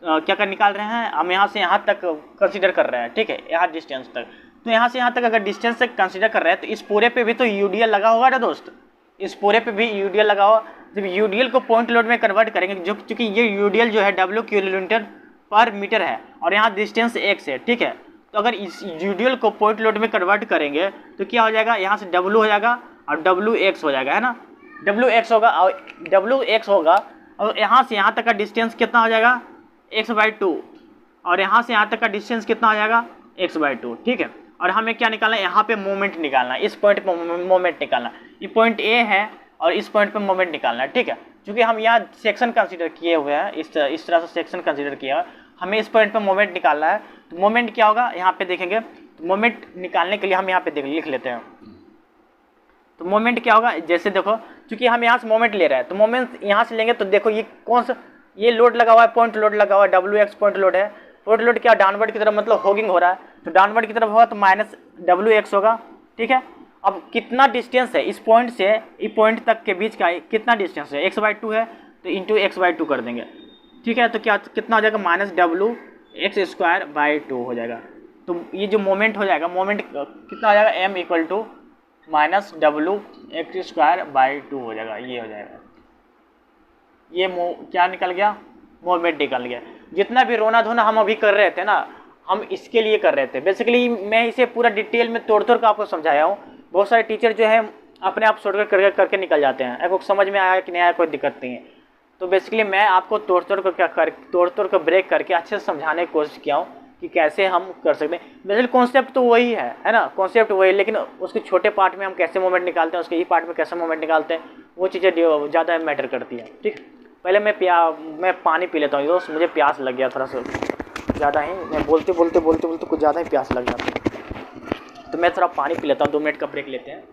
क्या कर निकाल रहे हैं, हम यहाँ से यहाँ तक कंसीडर कर रहे हैं, ठीक है, यहाँ डिस्टेंस तक। तो यहाँ से यहाँ तक अगर डिस्टेंस से कंसीडर कर रहे हैं, तो इस पूरे पे भी तो यूडीएल लगा होगा ना दोस्त, इस पूरे पे भी यूडीएल लगा होगा। जब यूडीएल को पॉइंट लोड में कन्वर्ट करेंगे, जो क्योंकि ये यूडीएल जो है W किलोमीटर पर मीटर है और यहाँ डिस्टेंस x है, ठीक है। तो अगर इस यूडीएल को पॉइंट लोड में कन्वर्ट करेंगे तो क्या हो जाएगा, यहाँ से W हो जाएगा और WX हो जाएगा, है ना, WX होगा और WX होगा, और यहाँ से यहाँ तक का डिस्टेंस कितना हो जाएगा, x/2, और यहाँ से यहाँ तक का डिस्टेंस कितना हो जाएगा, x/2, ठीक है। और हमें क्या निकालना है, यहाँ पे मोमेंट निकालना है, इस पॉइंट पे मोमेंट निकालना है, ये पॉइंट A है और इस पॉइंट पे मोमेंट निकालना है, ठीक है। क्योंकि हम यहाँ सेक्शन कंसीडर किए हुए हैं, इस तरह से सेक्शन कंसीडर किया है, हमें इस पॉइंट पे मोमेंट निकालना है। तो मोमेंट क्या होगा, यहाँ पे देखेंगे, तो मोमेंट निकालने के लिए हम यहाँ पे लिख लेते हैं। तो मोमेंट क्या होगा, जैसे देखो, क्योंकि हम यहाँ से मोमेंट ले रहे हैं, तो मोमेंट यहाँ से लेंगे, तो देखो ये कौन सा, ये लोड लगा हुआ है, पॉइंट लोड लगा हुआ है, WX पॉइंट लोड है। पॉइंट लोड क्या, डाउनवर्ड की तरफ, मतलब हॉगिंग हो रहा है, तो डाउनवर्ड की तरफ होगा तो -WX होगा, ठीक है। अब कितना डिस्टेंस है इस पॉइंट से इस पॉइंट तक के बीच का, कितना डिस्टेंस है, x/2 है, तो इंटू x/2 कर देंगे, ठीक है। तो क्या कितना हो जाएगा, -WX²/2 हो जाएगा। तो ये जो मोमेंट हो जाएगा, मोमेंट कितना हो जाएगा, m = -WX²/2 हो जाएगा, ये हो जाएगा। ये क्या निकल गया, मोमेंट निकल गया। जितना भी रोना धोना हम अभी कर रहे थे ना, हम इसके लिए कर रहे थे। बेसिकली मैं इसे पूरा डिटेल में तोड़ तोड़ कर आपको समझाया हूँ। बहुत सारे टीचर जो है अपने आप शॉर्टकट करके निकल जाते हैं, आपको समझ में आया कि नहीं आया, कोई दिक्कत नहीं है। तो बेसिकली मैं आपको तोड़ तोड़ कर ब्रेक करके अच्छे से समझाने की कोशिश किया हूँ कि कैसे हम कर सकते हैं। बेसिकली कॉन्सेप्ट तो वही है ना, कॉन्सेप्ट वही, लेकिन उसके छोटे पार्ट में हम कैसे मोमेंट निकालते हैं, उसके ही पार्ट में कैसे मोमेंट निकालते हैं, वो चीज़ें ज़्यादा मैटर करती हैं, ठीक। पहले मैं पानी पी लेता हूँ दोस्त, मुझे प्यास लग गया थोड़ा सा ज़्यादा ही, मैं बोलते कुछ ज़्यादा ही प्यास लग जाता है, तो मैं थोड़ा पानी पी लेता हूँ, 2 मिनट का ब्रेक लेते हैं।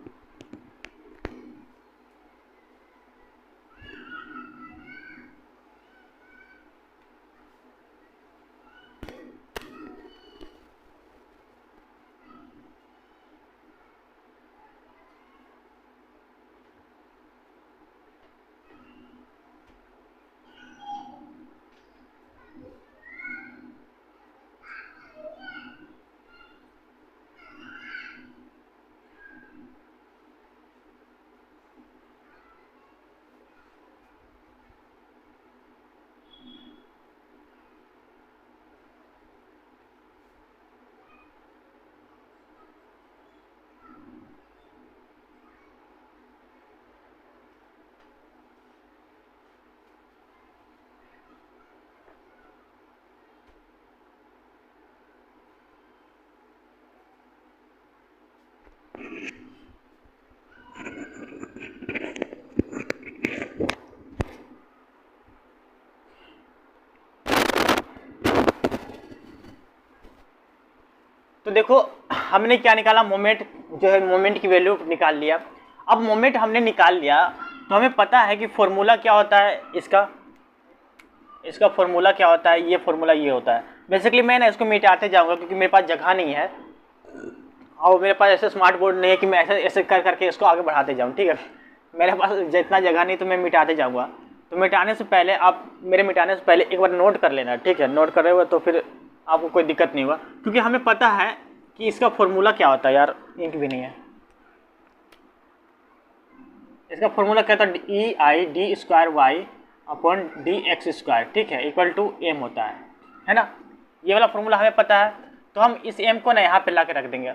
तो देखो हमने क्या निकाला, मोमेंट जो है, मोमेंट की वैल्यू निकाल लिया। अब मोमेंट हमने निकाल लिया तो हमें पता है कि फॉर्मूला क्या होता है, इसका फॉर्मूला क्या होता है, ये फॉर्मूला ये होता है। बेसिकली मैं ना इसको मिटाते जाऊंगा क्योंकि मेरे पास जगह नहीं है और मेरे पास ऐसे स्मार्ट बोर्ड नहीं है कि मैं ऐसे कर करके इसको आगे बढ़ाते जाऊँ, ठीक है। मेरे पास जितना जगह नहीं, तो मैं मिटाते जाऊँगा। तो मिटाने से पहले मेरे मिटाने से पहले एक बार नोट कर लेना, ठीक है। नोट कर रहे हो तो फिर आपको कोई दिक्कत नहीं होगा, क्योंकि हमें पता है कि इसका फॉर्मूला क्या होता है। यार इंक भी नहीं है, इसका फॉर्मूला क्या होता है, EID²Y/dx², ठीक है, =m होता है ना। ये वाला फॉर्मूला हमें पता है, तो हम इस m को ना यहाँ पे ला के रख देंगे।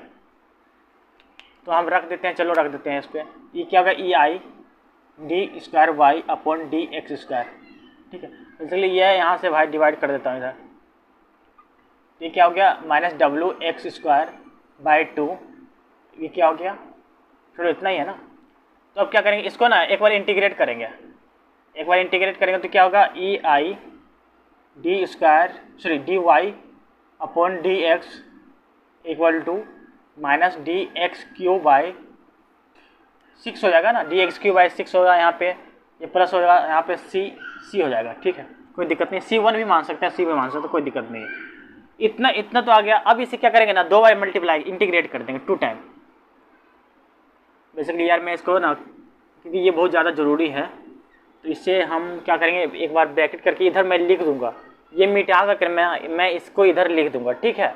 तो हम रख देते हैं, चलो रख देते हैं इस पर। ये क्या होगा, EID²Y/dx², ठीक है। इसलिए यह यहाँ से भाई डिवाइड कर देता हूँ इधर। ये क्या हो गया, -WX²/2 ये क्या हो गया, चलो इतना ही है ना। तो अब क्या करेंगे, इसको ना एक बार इंटीग्रेट करेंगे, एक बार इंटीग्रेट करेंगे तो क्या होगा, E I D square sorry D Y upon D X equal to minus D X cube by 6 हो जाएगा ना, डी एक्स क्यू बाई 6 होगा यहाँ पे, ये प्लस हो जाएगा यहाँ पे सी हो जाएगा, ठीक है, कोई दिक्कत नहीं। C1 भी मान सकते हैं, सी भी मान सकते हैं, कोई दिक्कत नहीं है। इतना इतना तो आ गया। अब इसे क्या करेंगे ना, 2 बार मल्टीप्लाई इंटीग्रेट कर देंगे 2 टाइम। बेसिकली यार मैं इसको ना, क्योंकि ये बहुत ज़्यादा ज़रूरी है, तो इससे हम क्या करेंगे, एक बार ब्रैकेट करके इधर मैं लिख दूंगा, ये मिटा कर मैं इसको इधर लिख दूंगा, ठीक है।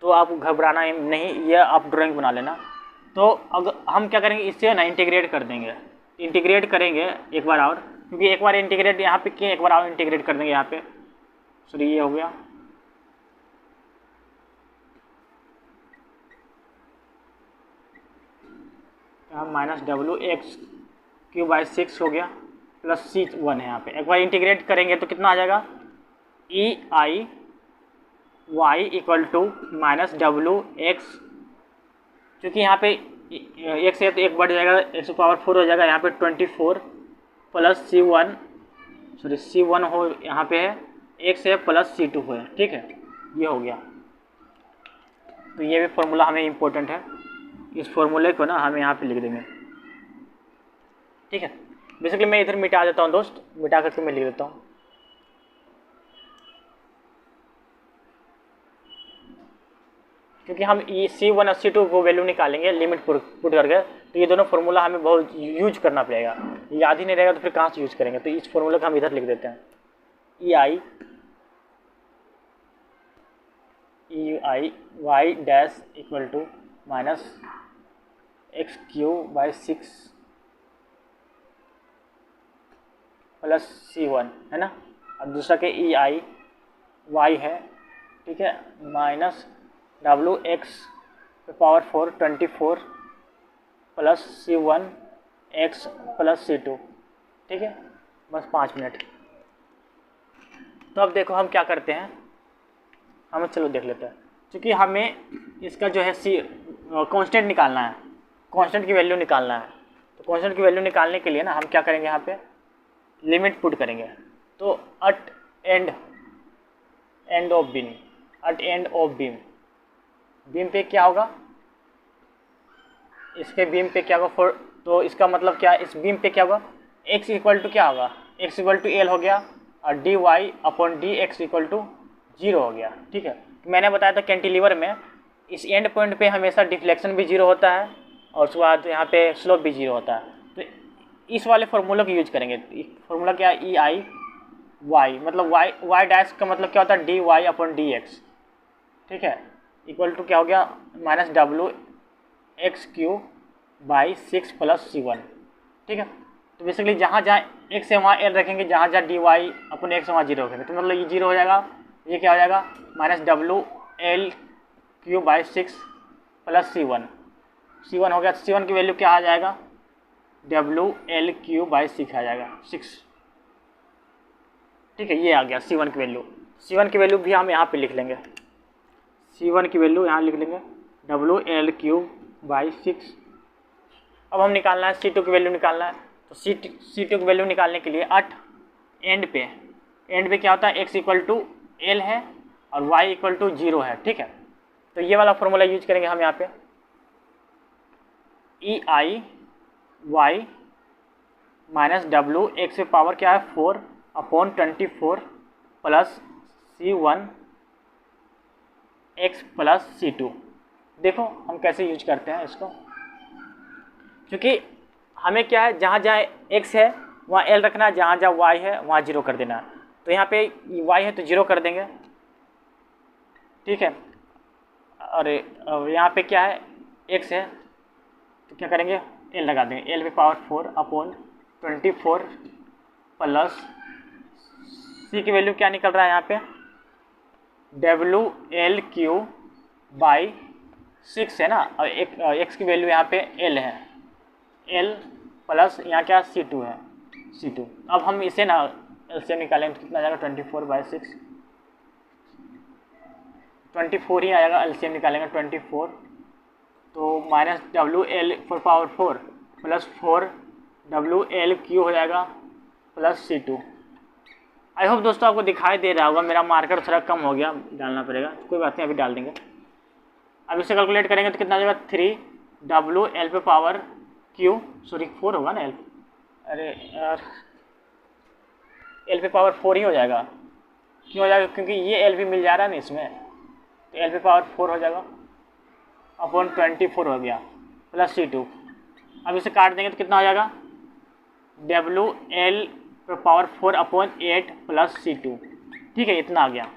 तो आप घबराना नहीं, ये आप ड्राइंग बना लेना। तो अगर हम क्या करेंगे, इससे ना इंटीग्रेट कर देंगे, इंटीग्रेट करेंगे एक बार और, क्योंकि एक बार इंटीग्रेट यहाँ पे किए, एक बार और इंटीग्रेट कर देंगे यहाँ पे। सॉरी ये हो गया, minus W X cube by 6 हो गया प्लस C1 है यहाँ पे। एक बार इंटीग्रेट करेंगे तो कितना आ जाएगा, E I Y equal to minus W X, क्योंकि यहाँ पे एक से तो एक बढ़ जाएगा, एक्स पावर 4 हो जाएगा यहाँ पे 24 प्लस C1 हो यहाँ पे है, एक से प्लस C2 हो है, ठीक है, ये हो गया। तो ये भी फॉर्मूला हमें इम्पोर्टेंट है, इस फॉर्मूले को ना हम यहाँ पे लिख देंगे, ठीक है। बेसिकली मैं इधर मिटा देता हूँ दोस्त, मिटा करके मैं लिख देता हूँ। क्योंकि हम C1 और C2 को वैल्यू निकालेंगे लिमिट पुट करके, तो ये दोनों फार्मूला हमें बहुत यूज करना पड़ेगा, याद ही नहीं रहेगा तो फिर कहाँ से यूज करेंगे। तो इस फार्मूला को हम इधर लिख देते हैं, E I Y dash equal to minus X cube by 6 plus C1 है ना, और दूसरा के ई आई वाई है, ठीक है, minus W x power 4 24 plus C1 x plus C2, ठीक है, बस 5 मिनट। तो अब देखो हम क्या करते हैं, हम चलो देख लेते हैं, क्योंकि हमें इसका जो है कांस्टेंट निकालना है, कांस्टेंट की वैल्यू निकालना है। तो कांस्टेंट की वैल्यू निकालने के लिए ना हम क्या करेंगे, यहाँ पे लिमिट पुट करेंगे। तो at end of beam, beam पे क्या होगा, इसके बीम पे क्या होगा, तो इसका मतलब क्या, इस बीम पे क्या होगा, x इक्वल टू क्या होगा, x इक्वल टू एल हो गया, और D Y upon D X equal to 0 हो गया, ठीक है। मैंने बताया था कैंटिलीवर में इस एंड पॉइंट पे हमेशा डिफ्लेक्शन भी 0 होता है, और उसके बाद यहाँ पे स्लोप भी 0 होता है। तो इस वाले फार्मूला को यूज करेंगे। फार्मूला क्या है, ई आई वाई, मतलब वाई डैश का मतलब क्या होता है, D Y upon D X, ठीक है, इक्वल टू क्या हो गया, minus W X cube by 6 plus C1, ठीक है। तो बेसिकली जहाँ जहाँ एक्स है वहाँ एल रखेंगे, जहाँ जहाँ डी वाई अपन एक्स वहाँ 0 रखेंगे, तो मतलब ये 0 हो जाएगा, ये क्या हो जाएगा, minus W L Q by 6 plus C1 हो गया। C1 की वैल्यू क्या आ जाएगा, डब्ल्यू एल क्यू बाई 6 आ जाएगा 6, ठीक है, ये आ गया C1 की वैल्यू। C1 की वैल्यू भी हम यहाँ पे लिख लेंगे, C1 की वैल्यू यहाँ लिख लेंगे डब्ल्यू एल क्यू बाई 6। अब हम निकालना है C2 की वैल्यू निकालना है। तो C2 की वैल्यू निकालने के लिए एट एंड पे क्या होता है, x इक्वल टू एल है और y इक्वल टू 0 है, ठीक है। तो ये वाला फॉर्मूला यूज करेंगे हम यहाँ पे, ई I Y minus W x पे पावर क्या है 4 upon 24 plus C1 x plus C2। देखो हम कैसे यूज करते हैं इसको, क्योंकि हमें क्या है, जहाँ जहाँ x है वहाँ l रखना है, जहाँ जहाँ y है वहाँ 0 कर देना है। तो यहाँ पे y है तो 0 कर देंगे, ठीक है, और यहाँ पे क्या है, x है तो क्या करेंगे, l लगा देंगे, l पे पावर 4 अपॉन 24 प्लस c की वैल्यू क्या निकल रहा है यहाँ पे, डब्ल्यू एल क्यू बाई 6 है ना, और x की वैल्यू यहाँ पे l है, l प्लस यहाँ क्या C2 है, C2। अब हम इसे ना एलसीएम निकालेंगे तो कितना आ जाएगा, 24/6, 24 ही आएगा, एलसीएम निकालेंगे 24 तो माइनस WL⁴ प्लस 4WL³ हो जाएगा प्लस C2। आई होप दोस्तों आपको दिखाई दे रहा होगा, मेरा मार्कर थोड़ा कम हो गया, डालना पड़ेगा, कोई बात नहीं, अभी डाल देंगे। अब इसे कैलकुलेट करेंगे तो कितना हो जाएगा 3WL⁴, सॉरी 4 होगा ना L, अरे यार L⁴ ही हो जाएगा। क्यों हो जाएगा? क्योंकि ये L भी मिल जा रहा है ना इसमें, तो L⁴ हो जाएगा अपॉन 24 हो गया प्लस C2। अब इसे काट देंगे तो कितना हो जाएगा WL⁴ अपॉन 8 प्लस C2। ठीक है, इतना आ गया।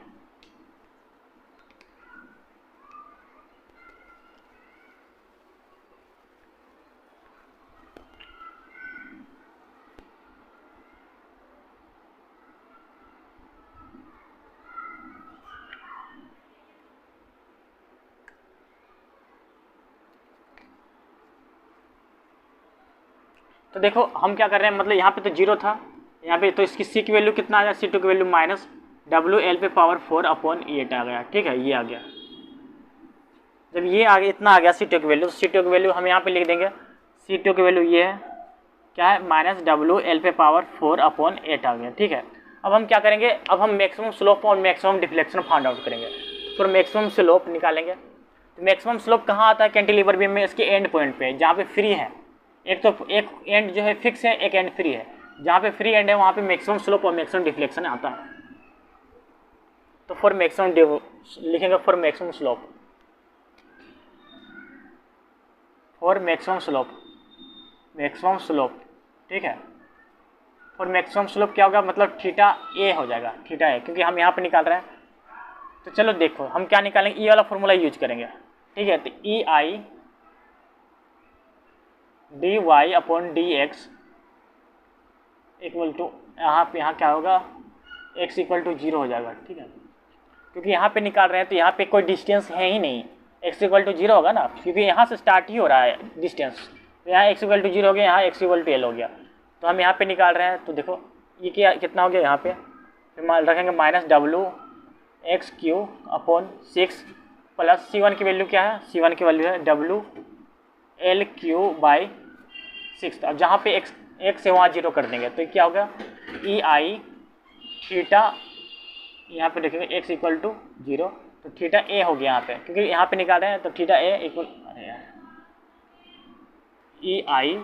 तो देखो हम क्या कर रहे हैं, मतलब यहाँ पे तो 0 था, यहाँ पे तो इसकी C की वैल्यू कितना आ गया, C2 की वैल्यू माइनस WL⁴ अपॉन 8 आ गया। ठीक है, ये आ गया। जब ये आ गया, इतना आ गया C2 की वैल्यू, C2 की वैल्यू हम यहाँ पे लिख देंगे, C2 की वैल्यू ये है, क्या है, माइनस WL⁴ अपॉन 8 आ गया। ठीक है, अब हम क्या करेंगे, अब हम मैक्सिमम स्लोप और मैक्सिमम डिफ्लेक्शन फाइंड आउट करेंगे। फिर मैक्सिमम स्लोप निकालेंगे। तो मैक्सिमम स्लोप कहाँ आता है, कैंटिलीवर बीम में, इसके एंड पॉइंट पे, जहाँ पे फ्री है। एक तो एक एंड जो है फिक्स है, एक एंड फ्री है। जहाँ पे फ्री एंड है वहाँ पे मैक्सिमम स्लोप और मैक्सिमम डिफ्लेक्शन आता है। तो फॉर मैक्सिमम लिखेंगे, for maximum slope, for maximum slope, maximum slope. ठीक है, फॉर मैक्सिमम स्लोप क्या होगा, मतलब थीटा ए हो जाएगा, थीटा ए, क्योंकि हम यहाँ पे निकाल रहे हैं। तो चलो देखो हम क्या निकालेंगे, ई वाला फॉर्मूला यूज करेंगे। ठीक है, तो EI dy upon dx equal to, यहाँ क्या होगा, x इक्वल टू 0 हो जाएगा। ठीक है, क्योंकि यहाँ पे निकाल रहे हैं तो यहाँ पे कोई डिस्टेंस है ही नहीं, x इक्वल टू 0 होगा ना, क्योंकि यहाँ से स्टार्ट ही हो रहा है डिस्टेंस। तो यहाँ x इक्वल टू 0 हो गया, यहाँ x इक्वल टू L हो गया। तो हम यहाँ पे निकाल रहे हैं, तो देखो ये क्या कितना हो गया, यहाँ पे फिर रखेंगे minus WX³ upon 6 plus C1 की वैल्यू क्या है, C1 की वैल्यू है WL³/6। अब जहाँ पे x से वहाँ 0 कर देंगे तो क्या होगा, EI थीटा, यहाँ पे देखेंगे x इक्वल टू 0, तो थीटा ए हो गया यहाँ पे, क्योंकि यहाँ पे निकाल रहे हैं। तो theta A equal, EI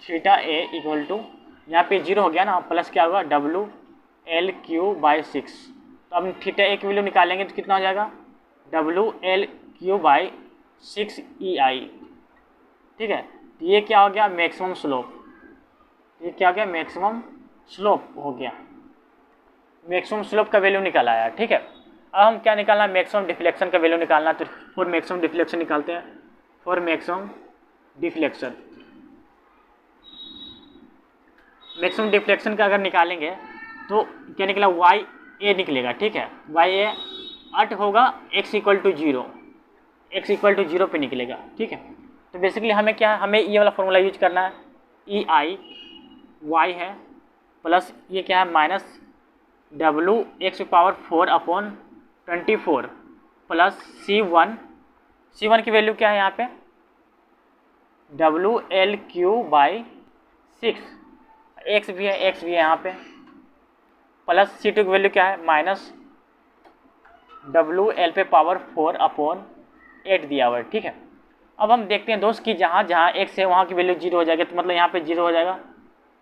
theta A equal to, यहाँ पे 0 हो गया ना, प्लस क्या होगा WL³/6। तो अब थीटा ए की वैल्यू निकालेंगे तो कितना हो जाएगा WL³/6 EI। ठीक है, तो ये क्या हो गया, मैक्सिमम स्लोप, ये क्या हो गया, मैक्सिमम स्लोप हो गया, मैक्सिमम स्लोप का वैल्यू निकल आया। ठीक है, अब हम क्या निकालना है, मैक्सिमम डिफ्लेक्शन का वैल्यू निकालना। तो फॉर मैक्सिमम डिफ्लेक्शन निकालते हैं, for maximum deflection, maximum deflection का अगर निकालेंगे तो क्या निकला, YA निकलेगा। ठीक है, YA 8 होगा, x equal to 0, x equal to 0 पे निकलेगा। ठीक है, तो बेसिकली हमें क्या है, हमें ये वाला फॉर्मूला यूज करना है, EI y है प्लस ये क्या है, minus WX⁴ upon 24 plus C1 की वैल्यू क्या है यहाँ पे WL³/6, x भी है यहाँ पे, प्लस C2 की वैल्यू क्या है, माइनस WL⁴ अपॉन 8 दिया हुआ है। ठीक है, अब हम देखते हैं दोस्त कि जहाँ x है वहाँ की वैल्यू 0 हो जाएगी, तो मतलब यहाँ पे 0 हो जाएगा,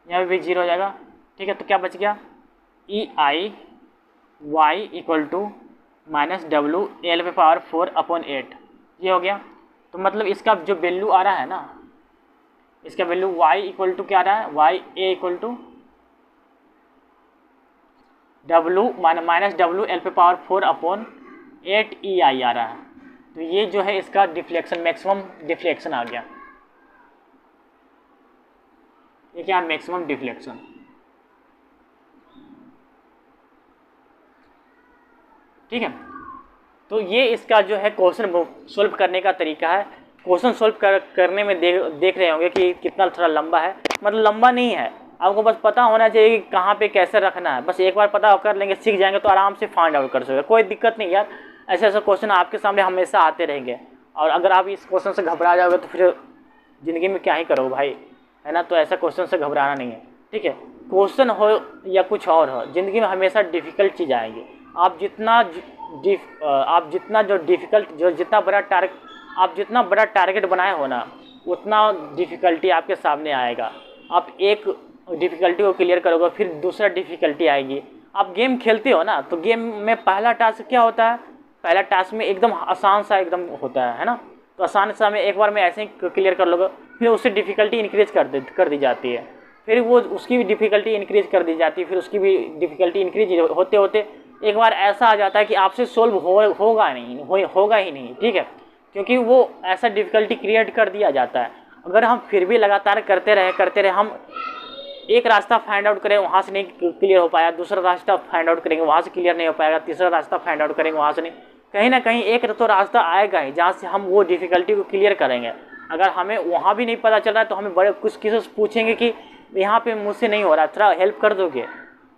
यहाँ पे भी 0 हो जाएगा। ठीक है, तो क्या बच गया, EI y equal to minus WL⁴ upon 8, ये हो गया। तो मतलब इसका जो वैल्यू आ रहा है ना, इसका वैल्यू y इक्वल टू क्या आ रहा है, YA equal to minus WL⁴ upon 8 EI आ रहा है। तो ये जो है इसका डिफ्लेक्शन, मैक्सिमम डिफ्लेक्शन आ गया। ये क्या है, मैक्सिमम डिफ्लेक्शन। ठीक है, तो ये इसका जो है क्वेश्चन सॉल्व करने का तरीका है। क्वेश्चन सॉल्व करने में देख रहे होंगे कि कितना थोड़ा लंबा है, मतलब लंबा नहीं है, आपको बस पता होना चाहिए कि कहाँ पे कैसे रखना है। बस एक बार पता कर लेंगे, सीख जाएंगे तो आराम से फाइंड आउट कर सकते, कोई दिक्कत नहीं यार। ऐसे ऐसे क्वेश्चन आपके सामने हमेशा आते रहेंगे और अगर आप इस क्वेश्चन से घबरा जाओगे तो फिर ज़िंदगी में क्या ही करोगे भाई, है ना। तो ऐसा क्वेश्चन से घबराना नहीं है, ठीक है। क्वेश्चन हो या कुछ और हो, ज़िंदगी में हमेशा डिफ़िकल्ट चीज़ आएगी। आप जितना जितना बड़ा टारगेट बनाए हो ना, उतना डिफ़िकल्टी आपके सामने आएगा। आप एक डिफ़िकल्टी को क्लियर करोगे, फिर दूसरा डिफ़िकल्टी आएगी। आप गेम खेलते हो ना, तो गेम में पहला टास्क क्या होता है, पहला टास्क में एकदम आसान सा एकदम होता है ना। तो आसान सा में एक बार में ऐसे ही क्लियर कर लोगे, फिर उससे डिफ़िकल्टी इंक्रीज़ कर दी जाती है, फिर वो उसकी भी डिफ़िकल्टी इंक्रीज़ कर दी जाती है, फिर उसकी भी डिफ़िकल्टी इंक्रीज होते होते एक बार ऐसा आ जाता है कि आपसे सोल्व होगा ही नहीं, ठीक है। क्योंकि वो ऐसा डिफ़िकल्टी क्रिएट कर दिया जाता है। अगर हम फिर भी लगातार करते रहे, हम एक रास्ता फाइंड आउट करें, वहाँ से नहीं क्लियर हो पाया, दूसरा रास्ता फाइंड आउट करेंगे, वहाँ से क्लियर नहीं हो पाएगा, तीसरा रास्ता फाइंड आउट करेंगे, वहाँ से नहीं, कहीं ना कहीं एक तो रास्ता आएगा ही जहाँ से हम वो डिफ़िकल्टी को क्लियर करेंगे। अगर हमें वहाँ भी नहीं पता चल रहा है तो हमें बड़े कुछ किसी से पूछेंगे कि यहाँ पे मुझसे नहीं हो रहा, थोड़ा हेल्प कर दोगे,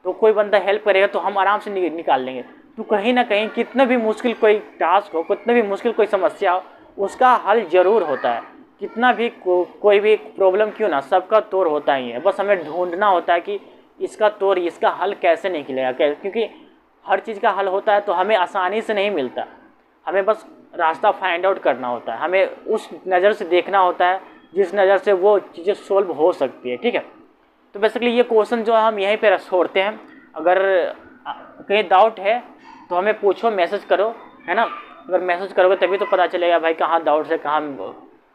तो कोई बंदा हेल्प करेगा तो हम आराम से निकाल लेंगे। तो कहीं ना कहीं कितना भी मुश्किल कोई टास्क हो, कितना भी मुश्किल कोई समस्या हो, उसका हल ज़रूर होता है। कितना भी कोई भी प्रॉब्लम क्यों ना, सबका तोड़ होता ही है। बस हमें ढूंढना होता है कि इसका तोड़, इसका हल कैसे निकलेगा, क्योंकि हर चीज़ का हल होता है तो हमें आसानी से नहीं मिलता। हमें बस रास्ता फाइंड आउट करना होता है, हमें उस नज़र से देखना होता है जिस नज़र से वो चीज़ें सोल्व हो सकती है, ठीक है। तो बेसिकली ये क्वेश्चन जो है हम यहीं पे छोड़ते हैं। अगर कहीं डाउट है तो हमें पूछो, मैसेज करो, है ना। अगर मैसेज करोगे तभी तो पता चलेगा भाई कहाँ डाउट है, कहाँ,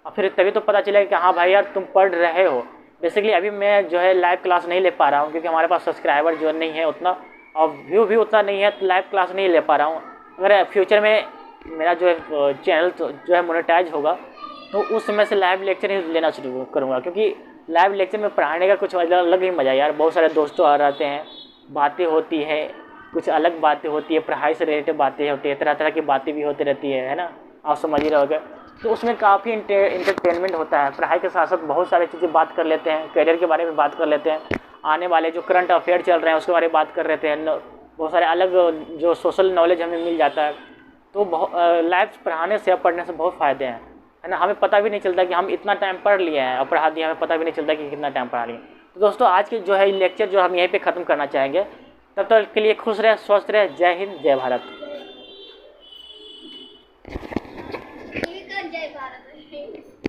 और फिर तभी तो पता चलेगा कि हाँ भाई यार तुम पढ़ रहे हो। बेसिकली अभी मैं जो है लाइव क्लास नहीं ले पा रहा हूँ, क्योंकि हमारे पास सब्सक्राइबर जो नहीं है उतना, और व्यू भी उतना नहीं है, तो लाइव क्लास नहीं ले पा रहा हूँ। अगर फ्यूचर में मेरा जो है चैनल जो है मोनेटाइज होगा, तो उस समय से लाइव लेक्चर ही लेना शुरू करूँगा, क्योंकि लाइव लेक्चर में पढ़ाने का कुछ अलग ही मज़ा है यार। बहुत सारे दोस्तों आ रहते हैं, बातें होती है, कुछ अलग बातें होती है, पढ़ाई से रिलेटेड बातें होती है, तरह तरह की बातें भी होती रहती है ना, आप समझ ही रहोगे। तो उसमें काफ़ी इंटरटेनमेंट होता है। पढ़ाई के साथ साथ बहुत सारी चीज़ें बात कर लेते हैं, करियर के बारे में बात कर लेते हैं, आने वाले जो करंट अफेयर चल रहे हैं उसके बारे में बात कर लेते हैं, बहुत सारे अलग जो सोशल नॉलेज हमें मिल जाता है। तो लाइव पढ़ाने से, पढ़ने से बहुत फ़ायदे हैं, है ना। हमें पता भी नहीं चलता कि हम इतना टाइम पढ़ लिए हैं और पढ़ा दिया, हमें पता भी नहीं चलता कि कितना टाइम पढ़ा लिए। तो दोस्तों आज के जो है लेक्चर जो हम यहीं पे ख़त्म करना चाहेंगे। तब तक के लिए खुश रहे, स्वस्थ रहे। जय हिंद, जय भारत। जय भारत।